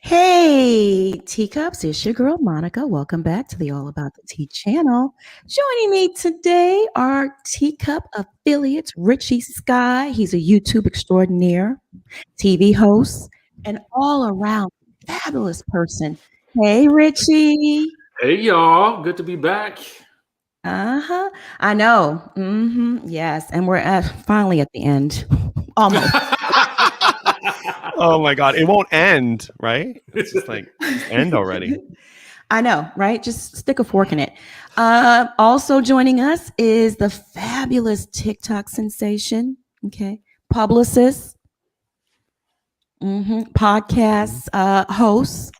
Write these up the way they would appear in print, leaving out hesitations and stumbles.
Hey, teacups, it's your girl Monica. Welcome back to the All About the Tea channel. Joining me today are teacup affiliates Richie Sky. He's a YouTube extraordinaire, TV host, and all around fabulous person. Hey, Richie. Hey y'all, good to be back. Uh-huh. I know. Yes. And we're finally at the end. Almost. Oh my God. It won't end, right? It's just like end already. I know, right? Just stick a fork in it. Also joining us is the fabulous TikTok sensation, okay, publicist, podcast host,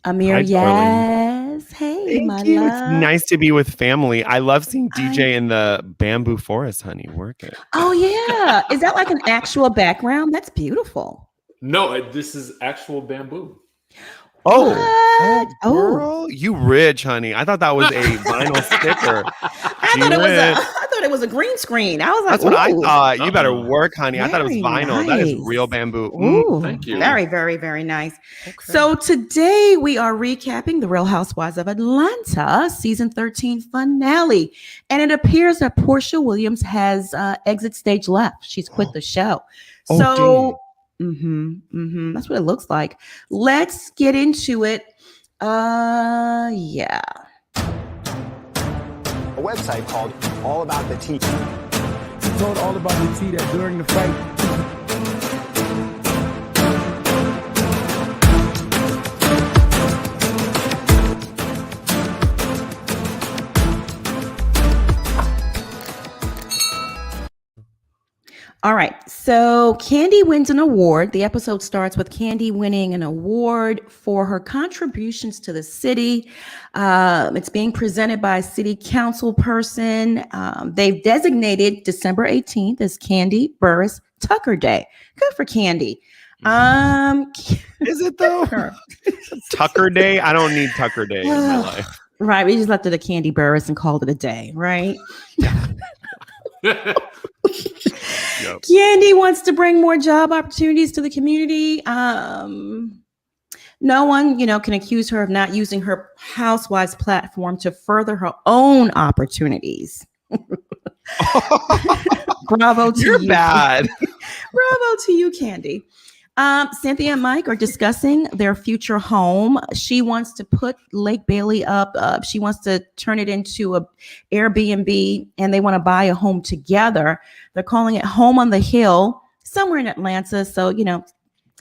Amir Hi, darling. Yaz. Hey, Thank my you. love. It's nice to be with family. I love seeing DJ in the bamboo forest, honey. Work it. Oh, yeah. Is that like an actual background? That's beautiful. No, this is actual bamboo. Oh, girl, you rich, honey. I thought that was a vinyl sticker. I thought it was a green screen. I was like, that's what I thought. You better work, honey. I thought it was Very vinyl. That is nice. real bamboo. Ooh, thank you. Very, very, very nice. Okay. So today we are recapping The Real Housewives of Atlanta season 13 finale. And it appears that Porsha Williams has exit stage left. She's quit the show. That's what it looks like. Let's get into it. Yeah. A website called All About the Tea. She told All About the Tea that during the fight, all right. So Kandi wins an award. The episode starts with Kandi winning an award for her contributions to the city. It's being presented by a city council person. They've designated December 18th as Kandi Burruss Tucker Day. Good for Kandi. Is it though? Tucker Day? I don't need Tucker Day in my life. Right. We just left it a Kandi Burruss and called it a day, right? Yep. Kandi wants to bring more job opportunities to the community. No one, can accuse her of not using her housewives platform to further her own opportunities. Bravo to You're you. bad. Bravo to you, Kandi. Cynthia and Mike are discussing their future home. She wants to put Lake Bailey up. She wants to turn it into a Airbnb, and they want to buy a home together. They're calling it Home on the Hill, somewhere in Atlanta. So,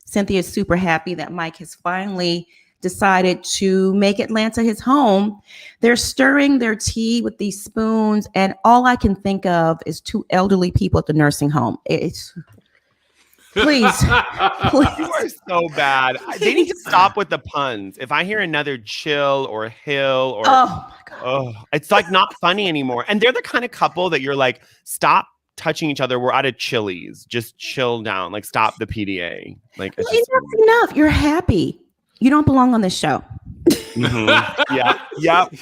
Cynthia is super happy that Mike has finally decided to make Atlanta his home. They're stirring their tea with these spoons, and all I can think of is two elderly people at the nursing home. Please. You are so bad. They need to stop with the puns. If I hear another chill or hill or oh my God. It's like not funny anymore. And they're the kind of couple that you're like, stop touching each other. We're out of Chili's. Just chill down. Like stop the PDA. Like that's enough. You're happy. You don't belong on this show. Mm-hmm. Yep.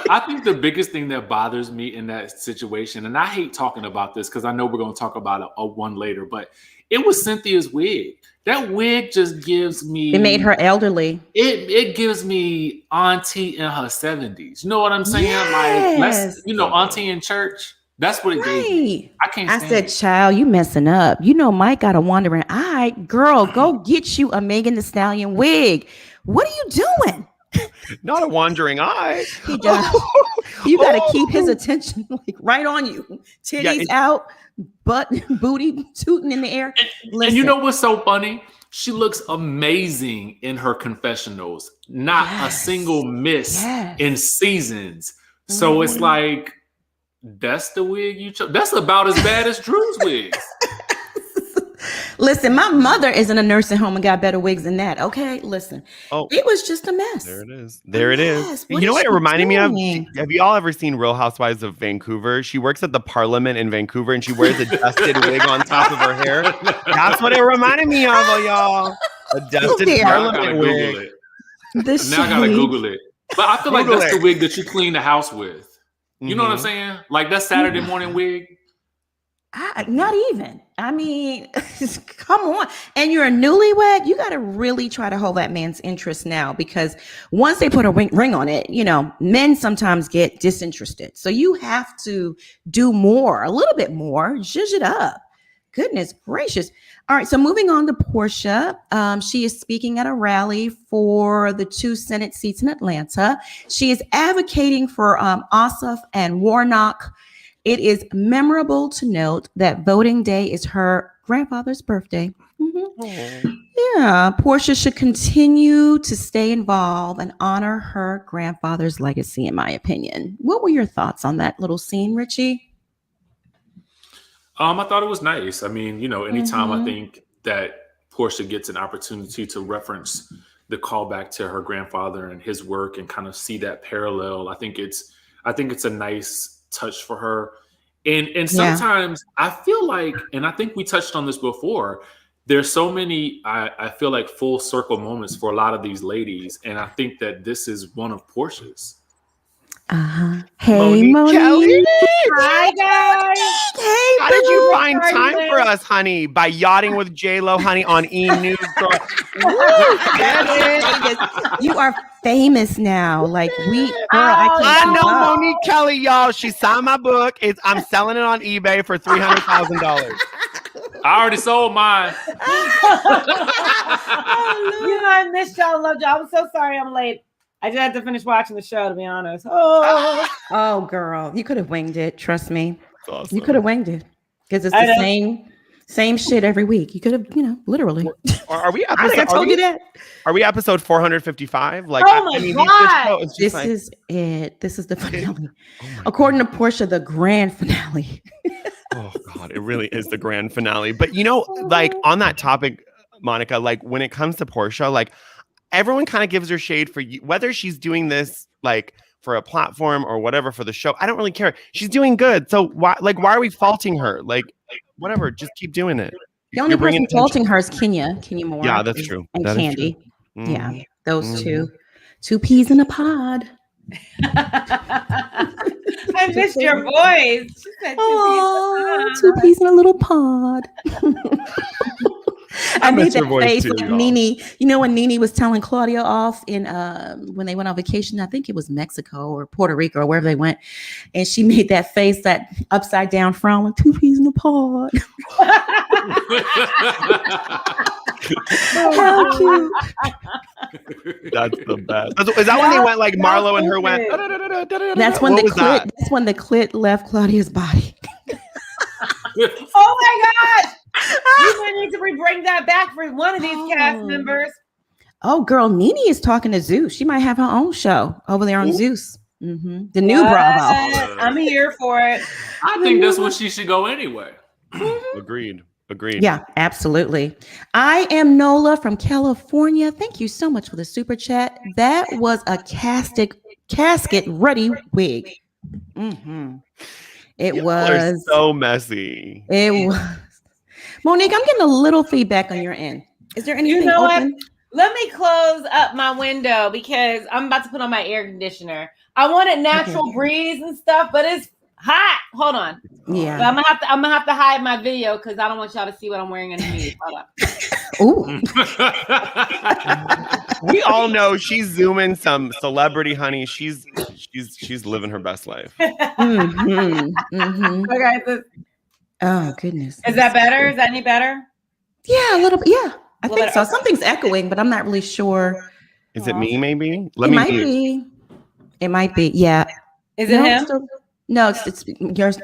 I think the biggest thing that bothers me in that situation, and I hate talking about this because I know we're going to talk about a one later, but it was Cynthia's wig. That wig just gives me. It made her elderly. It gives me auntie in her 70s. You know what I'm saying? Yes. Like, auntie in church. That's what it gave me. I said, child, you messing up. Mike got a wandering eye. Girl, go get you a Megan Thee Stallion wig. What are you doing? Not a wandering eye. He does. You got to keep his attention like right on you. Titties out, butt, booty tooting in the air. And you know what's so funny? She looks amazing in her confessionals. Not a single miss in seasons. So it's like, that's the wig you chose. That's about as bad as Drew's wigs. Listen, my mother is in a nursing home and got better wigs than that. Okay, listen. It was just a mess. There it is. There it is. You know what it reminded me of? Have you all ever seen Real Housewives of Vancouver? She works at the Parliament in Vancouver and she wears a dusted wig on top of her hair. That's what it reminded me of, y'all. A dusted Parliament wig. Now I gotta Google it. But I feel like that's the wig that you clean the house with. You know what I'm saying? Like that Saturday morning wig. Not even. I mean, come on. And you're a newlywed, you got to really try to hold that man's interest now, because once they put a ring on it, men sometimes get disinterested. So you have to do more, a little bit more, zhuzh it up. Goodness gracious. All right. So moving on to Porsha. She is speaking at a rally for the 2 Senate seats in Atlanta. She is advocating for Ossoff and Warnock. It is memorable to note that voting day is her grandfather's birthday. Mm-hmm. Yeah, Porsha should continue to stay involved and honor her grandfather's legacy, in my opinion. What were your thoughts on that little scene, Richie? I thought it was nice. I mean, anytime I think that Porsha gets an opportunity to reference the callback to her grandfather and his work and kind of see that parallel, I think it's a nice touch for her. And sometimes I feel like, and I think we touched on this before, there's so many, I feel like, full circle moments for a lot of these ladies. And I think that this is one of Porsha's. Hey, Monique. Kelly. Hi, guys. Hey, how did you find time for us, honey? By yachting with J-Lo, honey, on E-News. Girl. You are famous now. Like I know Monique Kelly, y'all. She signed my book. I'm selling it on eBay for $300,000. I already sold mine. I missed y'all. Loved y'all. I'm so sorry I'm late. I just had to finish watching the show, to be honest. Oh, girl, you could have winged it. Trust me, awesome. You could have winged it, because it's the same shit every week. You could have, Are we? I told you that. Are we episode 455? Like, oh my God! This is it. This is the finale. According to Porsha, the grand finale. Oh God, it really is the grand finale. But like on that topic, Monica, like when it comes to Porsha, like, everyone kind of gives her shade for whether she's doing this like for a platform or whatever for the show. I don't really care. She's doing good. So why are we faulting her? Like whatever, just keep doing it. The only person faulting her is Kenya Moore. Yeah, that's true. And that Candy. Mm-hmm. Yeah, those two peas in a pod. I missed your voice. She said two peas in a little pod. I made that face too, like Nene. When Nene was telling Claudia off in when they went on vacation, I think it was Mexico or Puerto Rico or wherever they went, and she made that face, that upside down frown, like 2 peas in a pod. How cute. That's the best. Is that when they went like Marlo and her went? That's when That's when the clit left Claudia's body. Oh my gosh! You might need to bring that back for one of these cast members. Oh, girl, Nene is talking to Zeus. She might have her own show over there on Zeus. Mm-hmm. The new Bravo. I'm here for it. I think that's what she should go anyway. Agreed. Yeah, absolutely. I am Nola from California. Thank you so much for the super chat. That was a casket ready wig. Mm-hmm. It was so messy. It was. Monique, I'm getting a little feedback on your end. Is there anything open? What? Let me close up my window because I'm about to put on my air conditioner. I wanted natural breeze and stuff, but it's hot. Hold on. Yeah. But I'm gonna have to hide my video because I don't want y'all to see what I'm wearing underneath. Hold on. Ooh. We all know she's zooming some celebrity, honey. She's living her best life. Mm-hmm. Mm-hmm. Okay. Oh goodness. Is that better? Is that any better? Yeah, a little bit. Yeah, I think so. Something's echoing, but I'm not really sure. Is it me? Maybe. It might be. It might be. Yeah. Is it him? No, it's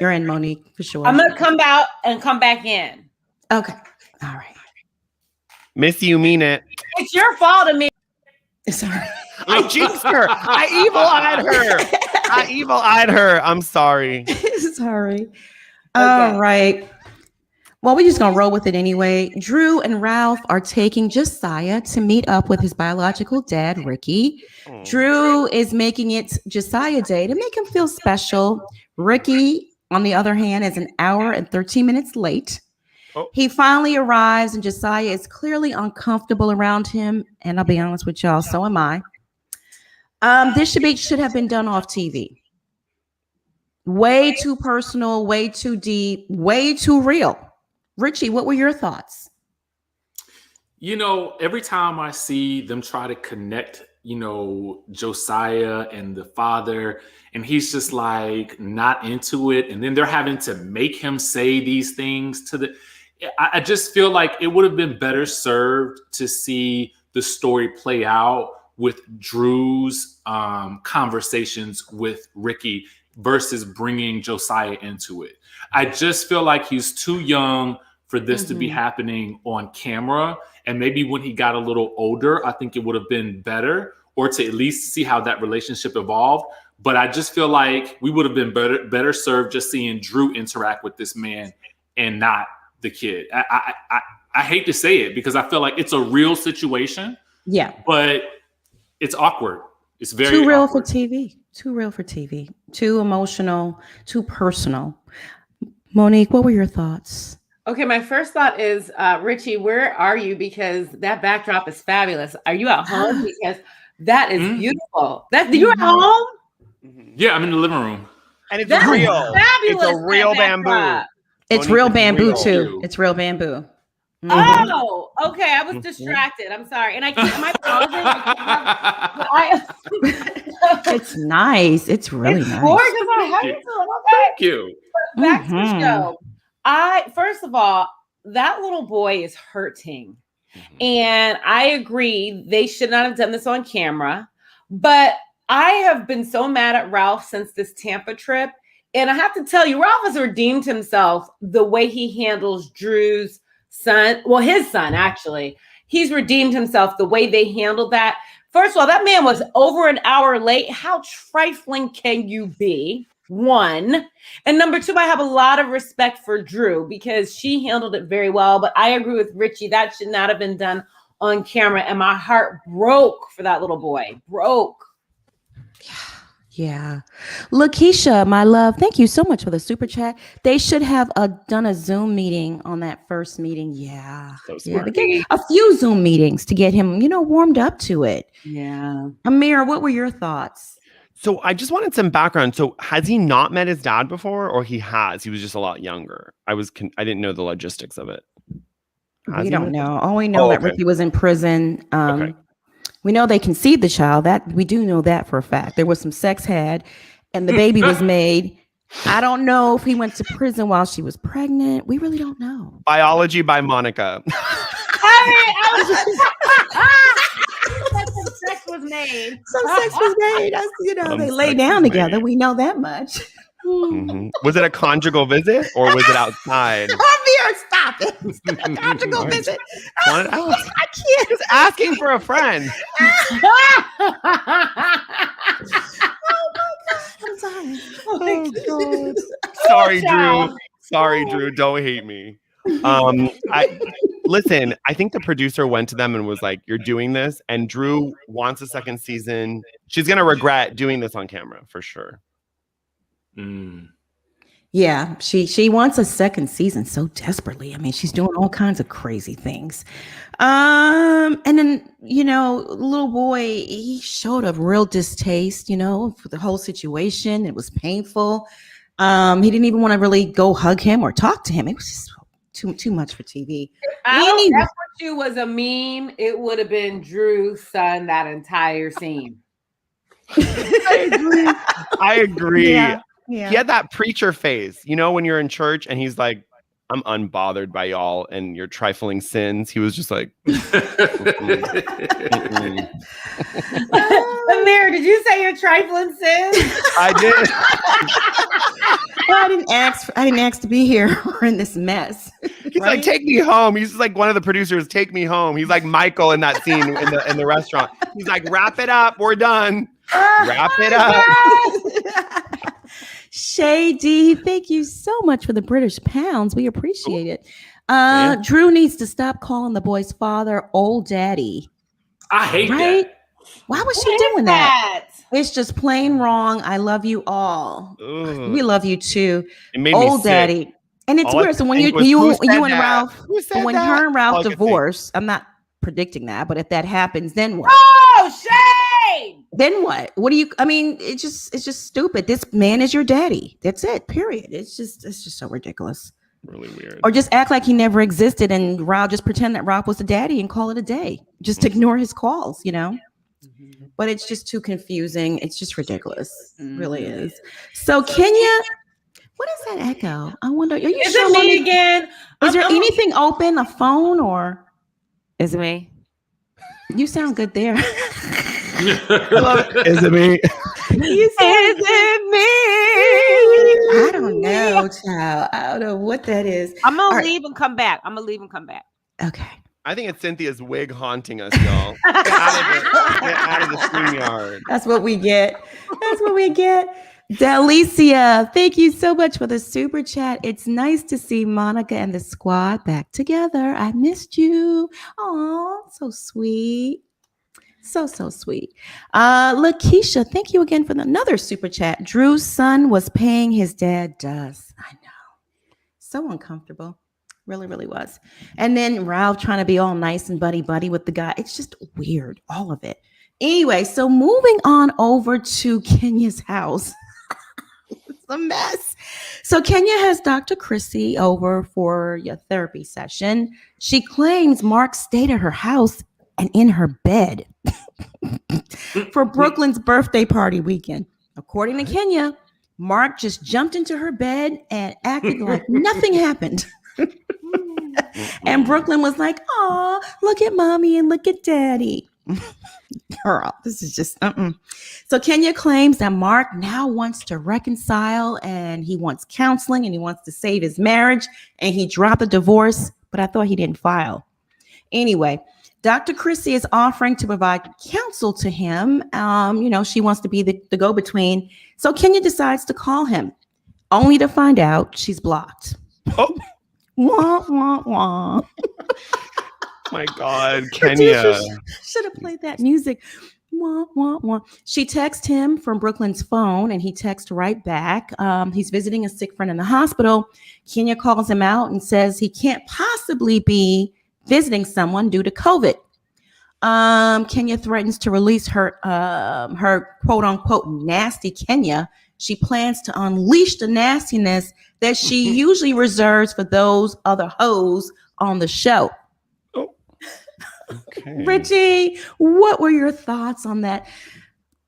you're in, Monique, for sure. I'm gonna come out and come back in. Okay. All right. Miss you, mean it. It's your fault, me. Sorry. I jinxed her. I evil-eyed her. I'm sorry. Sorry. All right. Well, we're just going to roll with it anyway. Drew and Ralph are taking Josiah to meet up with his biological dad, Ricky. Drew is making it Josiah Day to make him feel special. Ricky, on the other hand, is an hour and 13 minutes late. He finally arrives, and Josiah is clearly uncomfortable around him. And I'll be honest with y'all, so am I. This should have been done off TV. Way too personal, way too deep, way too real. Richie, what were your thoughts? You know, every time I see them try to connect, Josiah and the father, and he's just like not into it. And then they're having to make him say these things I just feel like it would have been better served to see the story play out with Drew's conversations with Ricky versus bringing Josiah into it. I just feel like he's too young for this to be happening on camera. And maybe when he got a little older, I think it would have been better, or to at least see how that relationship evolved. But I just feel like we would have been better served just seeing Drew interact with this man and not the kid. I hate to say it because I feel like it's a real situation. Yeah. But it's awkward. It's very too real awkward. for TV. Too real for TV. Too emotional. Too personal. Monique, what were your thoughts? Okay, my first thought is, Richie, where are you? Because that backdrop is fabulous. Are you at home? Because that is beautiful. You're at home? Yeah, I'm in the living room. And it's real. Fabulous, it's a real bamboo. It's real bamboo too. It's real bamboo. Oh, okay. I was distracted. I'm sorry. And I can't, am I pausing? It's nice. It's really nice. Gorgeous. How you doing? Okay. Thank you. Back to the show. First of all, that little boy is hurting. And I agree, they should not have done this on camera. But I have been so mad at Ralph since this Tampa trip. And I have to tell you, Ralph has redeemed himself the way he handles Drew's son. Well, his son, actually. He's redeemed himself the way they handled that. First of all, that man was over an hour late. How trifling can you be? One. And number two, I have a lot of respect for Drew because she handled it very well. But I agree with Richie. That should not have been done on camera. And my heart broke for that little boy. Broke. Yeah. Lakeisha, my love, thank you so much for the super chat. They should have done a Zoom meeting on that first meeting. Yeah. So smart. A few Zoom meetings to get him, warmed up to it. Yeah. Amir, what were your thoughts? So I just wanted some background. So has he not met his dad before, or he has? He was just a lot younger. I didn't know the logistics of it. We don't know. All we know that Ricky was in prison. We know they conceived the child. That we do know that for a fact. There was some sex had, and the baby was made. I don't know if he went to prison while she was pregnant. We really don't know. Biology by Monica. Some sex was made. They lay down together. We know that much. Was it a conjugal visit or was it outside? Amir, stop it. It's a conjugal visit. I can't. Just asking for a friend. I'm sorry. Oh, God. Sorry, Drew. Sorry, Drew. Don't hate me. Listen, I think the producer went to them and was like, you're doing this. And Drew wants a second season. She's going to regret doing this on camera for sure. Yeah, she wants a second season so desperately. I mean, she's doing all kinds of crazy things. And then, little boy, he showed a real distaste, for the whole situation. It was painful. He didn't even want to really go hug him or talk to him. It was just too much for TV. If what you was a meme, it would have been Drew's son that entire scene. I agree. Yeah. He had that preacher face, when you're in church and he's like, I'm unbothered by y'all and your trifling sins. He was just like, Amir, did you say your trifling sins? I did. I didn't ask to be here. We're in this mess. He's like, take me home. He's like one of the producers, take me home. He's like Michael in that scene in the restaurant. He's like, wrap it up. We're done. Wrap it up. Shady, thank you so much for the British pounds. We appreciate it. Drew needs to stop calling the boy's father old daddy. I hate that. Why was she doing that? It's just plain wrong. I love you all. Ugh. We love you too. It made old me daddy. Sick. And it's weird. So when you and Ralph, when her and Ralph divorce, I'm not predicting that, but if that happens, then what? Oh, shade! Then what? What do you? I mean, it's just stupid. This man is your daddy. That's it. Period. It's just so ridiculous. Really weird. Or just act like he never existed, and Rob just pretend that Rob was the daddy and call it a day. Just ignore his calls, you know. But it's just too confusing. It's just ridiculous. It really is. So Kenya, what is that echo? I wonder. Are you Is sure? it me again? Is there anything open? A phone or? Is it me? You sound good there. I love it. Is it me? You said, Is it me? I don't know, child. I don't know what that is. I'm gonna All right. leave and come back. Okay. I think it's Cynthia's wig haunting us, y'all. Get out of the StreamYard. That's what we get. That's what we get. Delicia, thank you so much for the super chat. It's nice to see Monica and the squad back together. I missed you. Oh, so sweet. So sweet. Lakeisha, thank you again for another super chat. Drew's son was paying his dad dust. I know. So uncomfortable. Really, really was. And then Ralph trying to be all nice and buddy with the guy. It's just weird, all of it. Anyway, so moving on over to Kenya's house. It's a mess. So Kenya has Dr. Chrissy over for your therapy session. She claims Mark stayed at her house and in her bed for Brooklyn's birthday party weekend. According to Kenya, Mark just jumped into her bed and acted like nothing happened. And Brooklyn was like, "Oh, look at mommy and look at daddy." Girl, this is just So Kenya claims that Mark now wants to reconcile and he wants counseling and he wants to save his marriage and he dropped the divorce, but I thought he didn't file. Anyway, Dr. Chrissy is offering to provide counsel to him. She wants to be the go-between. So Kenya decides to call him, only to find out she's blocked. Oh. Wah, wah, wah. My God, Kenya. Should have played that music. Wah, wah, wah. She texts him from Brooklyn's phone and he texts right back. He's visiting a sick friend in the hospital. Kenya calls him out and says he can't possibly be visiting someone due to COVID. Kenya threatens to release her quote unquote nasty Kenya. She plans to unleash the nastiness that she usually reserves for those other hoes on the show. Oh. Okay. Richie, what were your thoughts on that?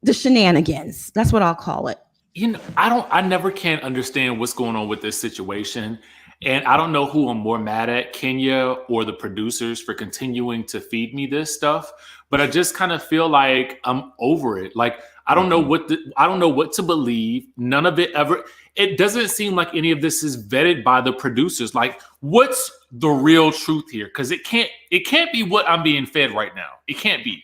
The shenanigans. That's what I'll call it. I never can understand what's going on with this situation. And I don't know who I'm more mad at, Kenya or the producers, for continuing to feed me this stuff. But I just kind of feel like I'm over it. Like, I don't know what to believe. None of it ever. It doesn't seem like any of this is vetted by the producers. Like, what's the real truth here? Because it can't be what I'm being fed right now. It can't be.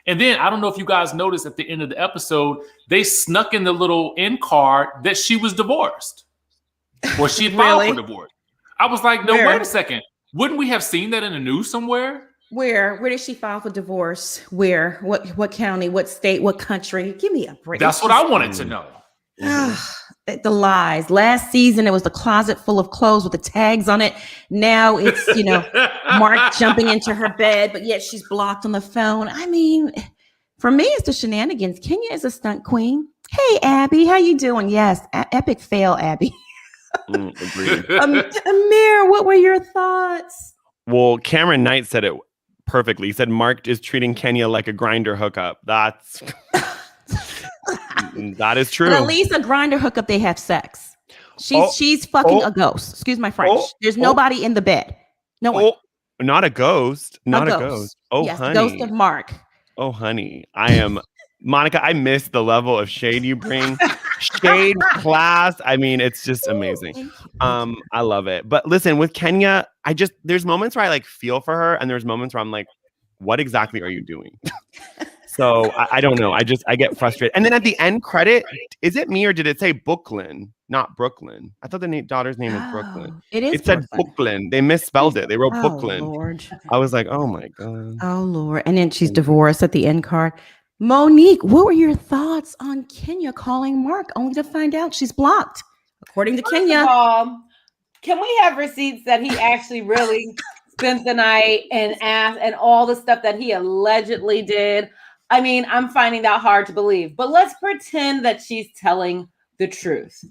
And then I don't know if you guys noticed at the end of the episode, they snuck in the little end card that she was divorced. Or she filed for divorce. I was like, no, wait a second. Wouldn't we have seen that in the news somewhere? Where did she file for divorce? Where? What county? What state? What country? Give me a break. That's what I wanted to know. The lies. Last season, it was the closet full of clothes with the tags on it. Now it's, Mark jumping into her bed, but yet she's blocked on the phone. I mean, for me, it's the shenanigans. Kenya is a stunt queen. Hey, Abby, how you doing? Yes, epic fail, Abby. Agreed. Amir, what were your thoughts? Well, Cameron Knight said it perfectly. He said Mark is treating Kenya like a grinder hookup. That is true. But at least a grinder hookup, they have sex. She's fucking a ghost. Excuse my French. There's nobody in the bed. No one. Not a ghost. Not a ghost. Oh, yes, honey. Ghost of Mark. Oh, honey. I am Monica. I miss the level of shade you bring. Shade, class. I mean, it's just amazing. I love it. But listen, with Kenya, there's moments where I like feel for her, and there's moments where I'm like, what exactly are you doing? So I don't know. I get frustrated. And then at the end credit, is it me or did it say Brooklyn, not Brooklyn? I thought the daughter's name is Brooklyn. It is. It said Brooklyn. They misspelled it. They wrote Oh, Brooklyn. Lord. I was like, oh my God. Oh, Lord. And then she's divorced at the end card. Monique, what were your thoughts on Kenya calling Mark only to find out she's blocked? According to Kenya. Can we have receipts that he actually really spent the night and asked and all the stuff that he allegedly did? I mean, I'm finding that hard to believe, but let's pretend that she's telling the truth.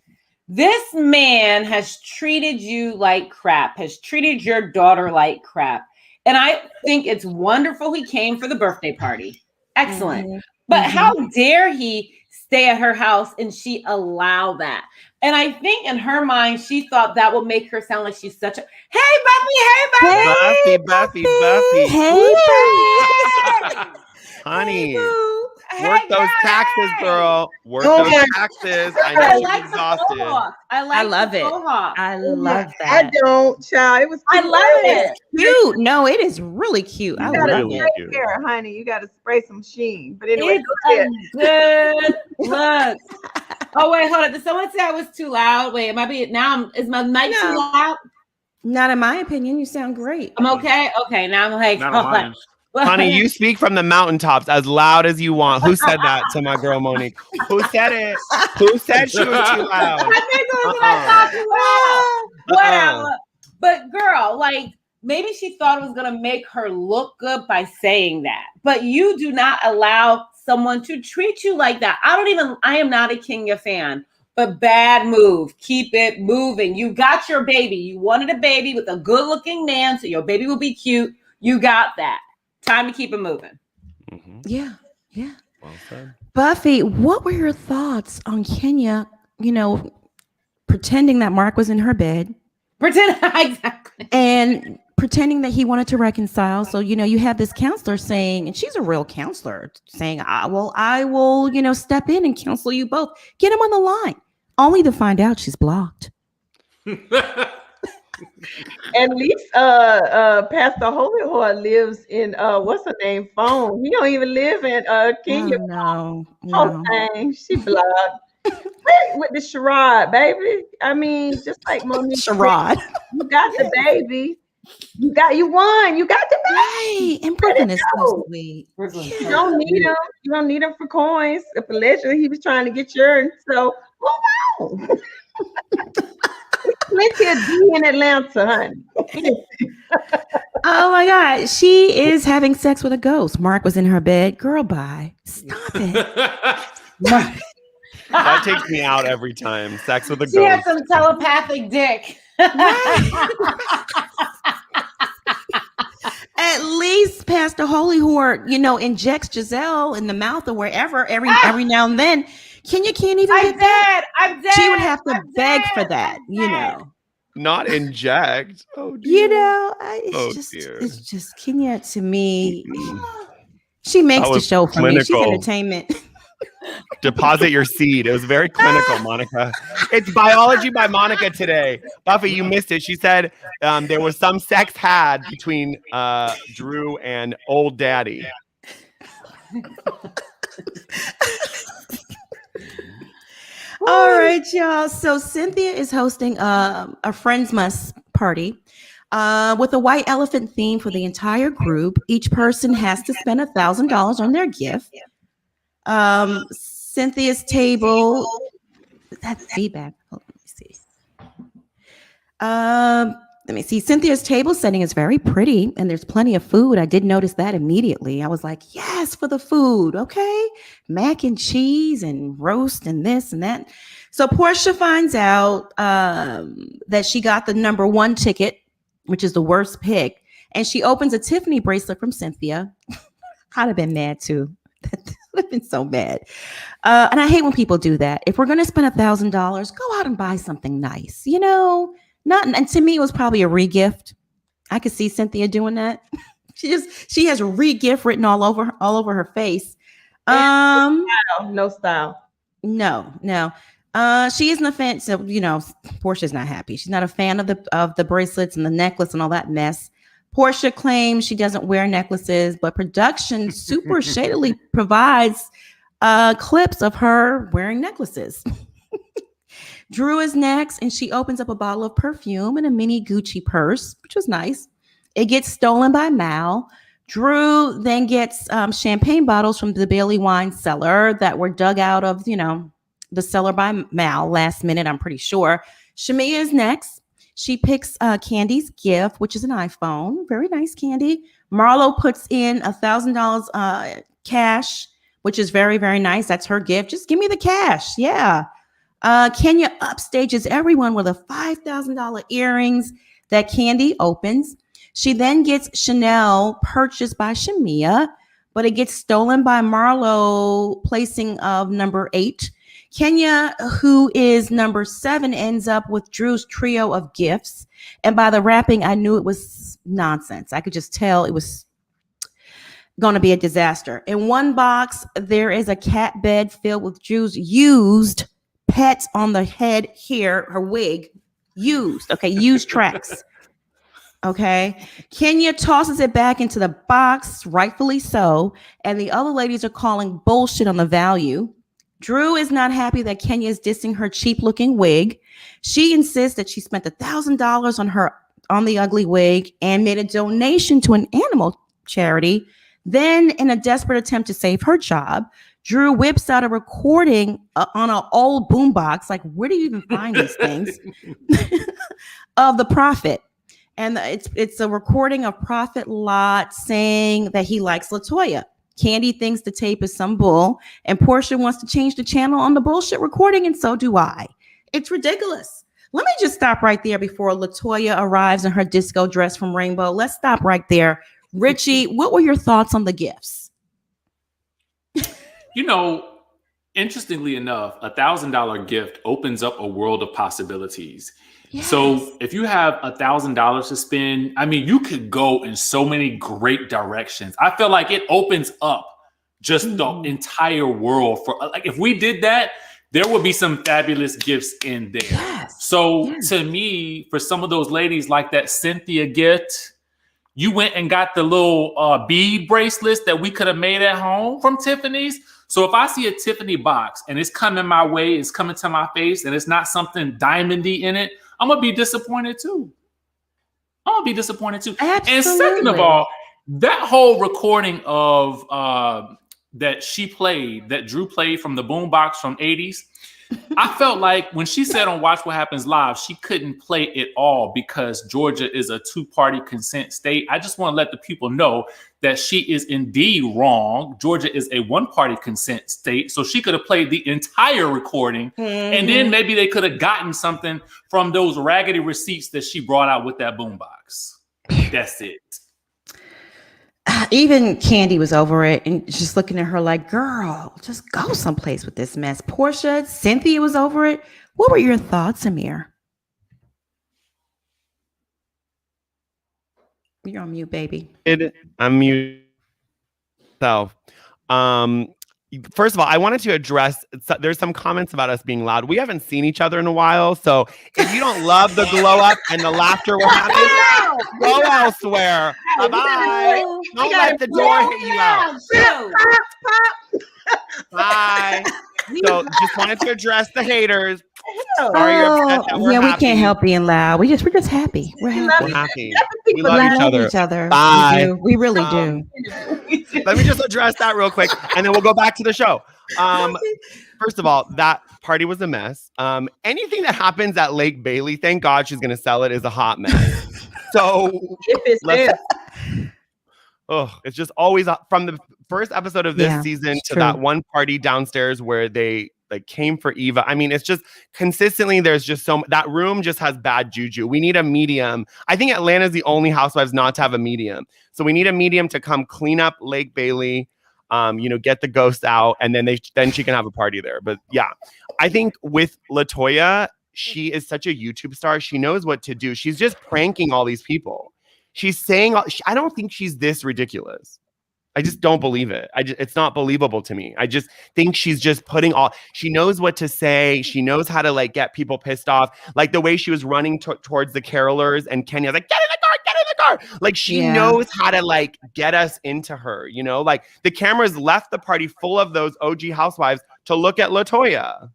This man has treated you like crap, has treated your daughter like crap. And I think it's wonderful he came for the birthday party. Excellent. Mm-hmm. But how dare he stay at her house and she allow that? And I think in her mind, she thought that would make her sound like she's such a, hey, Buffy. Hey, Buffy. Honey. Hey, work those taxes, girl. Work those taxes. I know she's exhausted. I love it. I love that. I don't, child. It was cute. I love it. Cute. No, it is really cute. I love really it. cute. Here, honey, you got to spray some sheen. But anyway, it's a good look. Oh wait, hold on. Did someone say I was too loud? Wait, am I being now? Is my mic too loud? Not in my opinion. You sound great. I'm okay. Okay, now I'm like, honey, you speak from the mountaintops as loud as you want. Who said that to my girl Monique? Who said it? Who said she was too loud? I think it was not too loud. Whatever. But girl, like maybe she thought it was gonna make her look good by saying that. But you do not allow someone to treat you like that. I am not a Kenya fan. But bad move. Keep it moving. You got your baby. You wanted a baby with a good-looking man, so your baby will be cute. You got that. Time to keep it moving. Mm-hmm. Yeah. Well said. Buffy, what were your thoughts on Kenya, pretending that Mark was in her bed? Exactly. And pretending that he wanted to reconcile. So, you have this counselor saying, and she's a real counselor, saying, I will, step in and counsel you both. Get him on the line. Only to find out she's blocked. At least Pastor Holy Heart lives in what's her name phone. He don't even live in Kenya. No. Dang, she blocked. With the charade, baby. I mean, just like Monique charade. You got the baby. You won. You got the baby. Right. And Brooklyn is so sweet. You don't need him. You don't need him for coins. If allegedly he was trying to get yours. So move on. Plenty of D in Atlanta, honey. Oh my God. She is having sex with a ghost. Mark was in her bed. Girl, bye. Stop it. That takes me out every time. Sex with a ghost. She had some telepathic dick. At least Pastor Holy Hort, injects Giselle in the mouth or wherever every now and then. Kenya can't even get that. I'm dead. She would have to beg for that, Not inject. Oh, dear. It's just Kenya to me. She makes the show for me. She's entertainment. Deposit your seed. It was very clinical, Monica. It's biology by Monica today. Buffy, you missed it. She said there was some sex had between Drew and old daddy. All right, y'all. So Cynthia is hosting a Friends Must party with a white elephant theme for the entire group. Each person has to spend $1,000 on their gift. Cynthia's table. That's feedback. Hold on, let me see. Cynthia's table setting is very pretty, and there's plenty of food. I did notice that immediately. I was like, yes, for the food. Okay. Mac and cheese and roast and this and that. So Porsha finds out that she got the number 1 ticket, which is the worst pick. And she opens a Tiffany bracelet from Cynthia. I'd have been mad too. That would have been so bad. And I hate when people do that. If we're going to spend $1,000, go out and buy something nice, and to me, it was probably a re-gift. I could see Cynthia doing that. She has a re-gift written all over her face. No style. No. She isn't a fan. So, Portia's not happy. She's not a fan of the bracelets and the necklace and all that mess. Porsha claims she doesn't wear necklaces, but production super shadily provides clips of her wearing necklaces. Drew is next, and she opens up a bottle of perfume and a mini Gucci purse, which was nice. It gets stolen by Mal. Drew then gets champagne bottles from the Bailey wine cellar that were dug out of, the cellar by Mal last minute, I'm pretty sure. Shamia is next. She picks Candy's gift, which is an iPhone. Very nice, Candy. Marlo puts in $1,000 cash which is very, very nice. That's her gift. Just give me the cash. Yeah. Kenya upstages everyone with a $5,000 earrings that Candy opens. She then gets Chanel purchased by Shamia, but it gets stolen by Marlo, placing of number 8. Kenya, who is number 7, ends up with Drew's trio of gifts. And by the wrapping, I knew it was nonsense. I could just tell it was going to be a disaster. In one box, there is a cat bed filled with Drew's used pets on the head here, her wig, used. Okay, used tracks. Okay. Kenya tosses it back into the box, rightfully so. And the other ladies are calling bullshit on the value. Drew is not happy that Kenya is dissing her cheap looking wig. She insists that she spent $1,000 on the ugly wig and made a donation to an animal charity. Then, in a desperate attempt to save her job, Drew whips out a recording on an old boombox. Like, where do you even find these things? Of the Prophet. And it's a recording of Prophet Lot saying that he likes LaToya. Candy thinks the tape is some bull, and Porsha wants to change the channel on the bullshit recording, and so do I. It's ridiculous. Let me just stop right there before LaToya arrives in her disco dress from Rainbow. Let's stop right there. Richie, what were your thoughts on the gifts? You know, interestingly enough, $1,000 gift opens up a world of possibilities. Yes. So if you have $1,000 to spend, I mean, you could go in so many great directions. I feel like it opens up just the entire world for, like, if we did that, there would be some fabulous gifts in there. Yes. So to me, for some of those ladies, like that Cynthia gift, you went and got the little bead bracelets that we could have made at home from Tiffany's. So if I see a Tiffany box and it's coming my way, it's coming to my face, and it's not something diamondy in it, I'm going to be disappointed too. Absolutely. And second of all, that whole recording of that Drew played from the boombox from 80s, I felt like when she said on Watch What Happens Live, she couldn't play it all because Georgia is a 2-party consent state. I just want to let the people know that she is indeed wrong. Georgia is a 1-party consent state. So she could have played the entire recording, and then maybe they could have gotten something from those raggedy receipts that she brought out with that boombox. That's it. Even Candy was over it and just looking at her like, girl, just go someplace with this mess. Porsha, Cynthia was over it. What were your thoughts, Amir? You're on mute, baby. I'm mute. So, first of all, I wanted to address, there's some comments about us being loud. We haven't seen each other in a while. So if you don't love the glow up and the laughter we're having, go elsewhere. Bye-bye. Don't let the door hit you out. Bye. So just wanted to address the haters. Sorry you're upset that we're happy. We can't help being loud. We're just happy. We're happy. We love each other. Bye. We really do. Let me just address that real quick, and then we'll go back to the show. First of all, that party was a mess. Anything that happens at Lake Bailey, thank God she's going to sell it, is a hot mess. So it's just always from the first episode of this season to that one party downstairs where they came for Eva. I mean, it's just consistently, there's just that room just has bad juju. We need a medium. I think Atlanta's the only housewives not to have a medium. So we need a medium to come clean up Lake Bailey, get the ghosts out, and then she can have a party there. But yeah, I think with LaToya, she is such a YouTube star. She knows what to do. She's just pranking all these people. She's saying, I don't think she's this ridiculous. I just don't believe it. It's not believable to me. I just think she's just she knows what to say. She knows how to get people pissed off. Like the way she was running towards the carolers and Kenya's like, get in the car. Like she knows how to get us into her, like the cameras left the party full of those OG housewives to look at LaToya.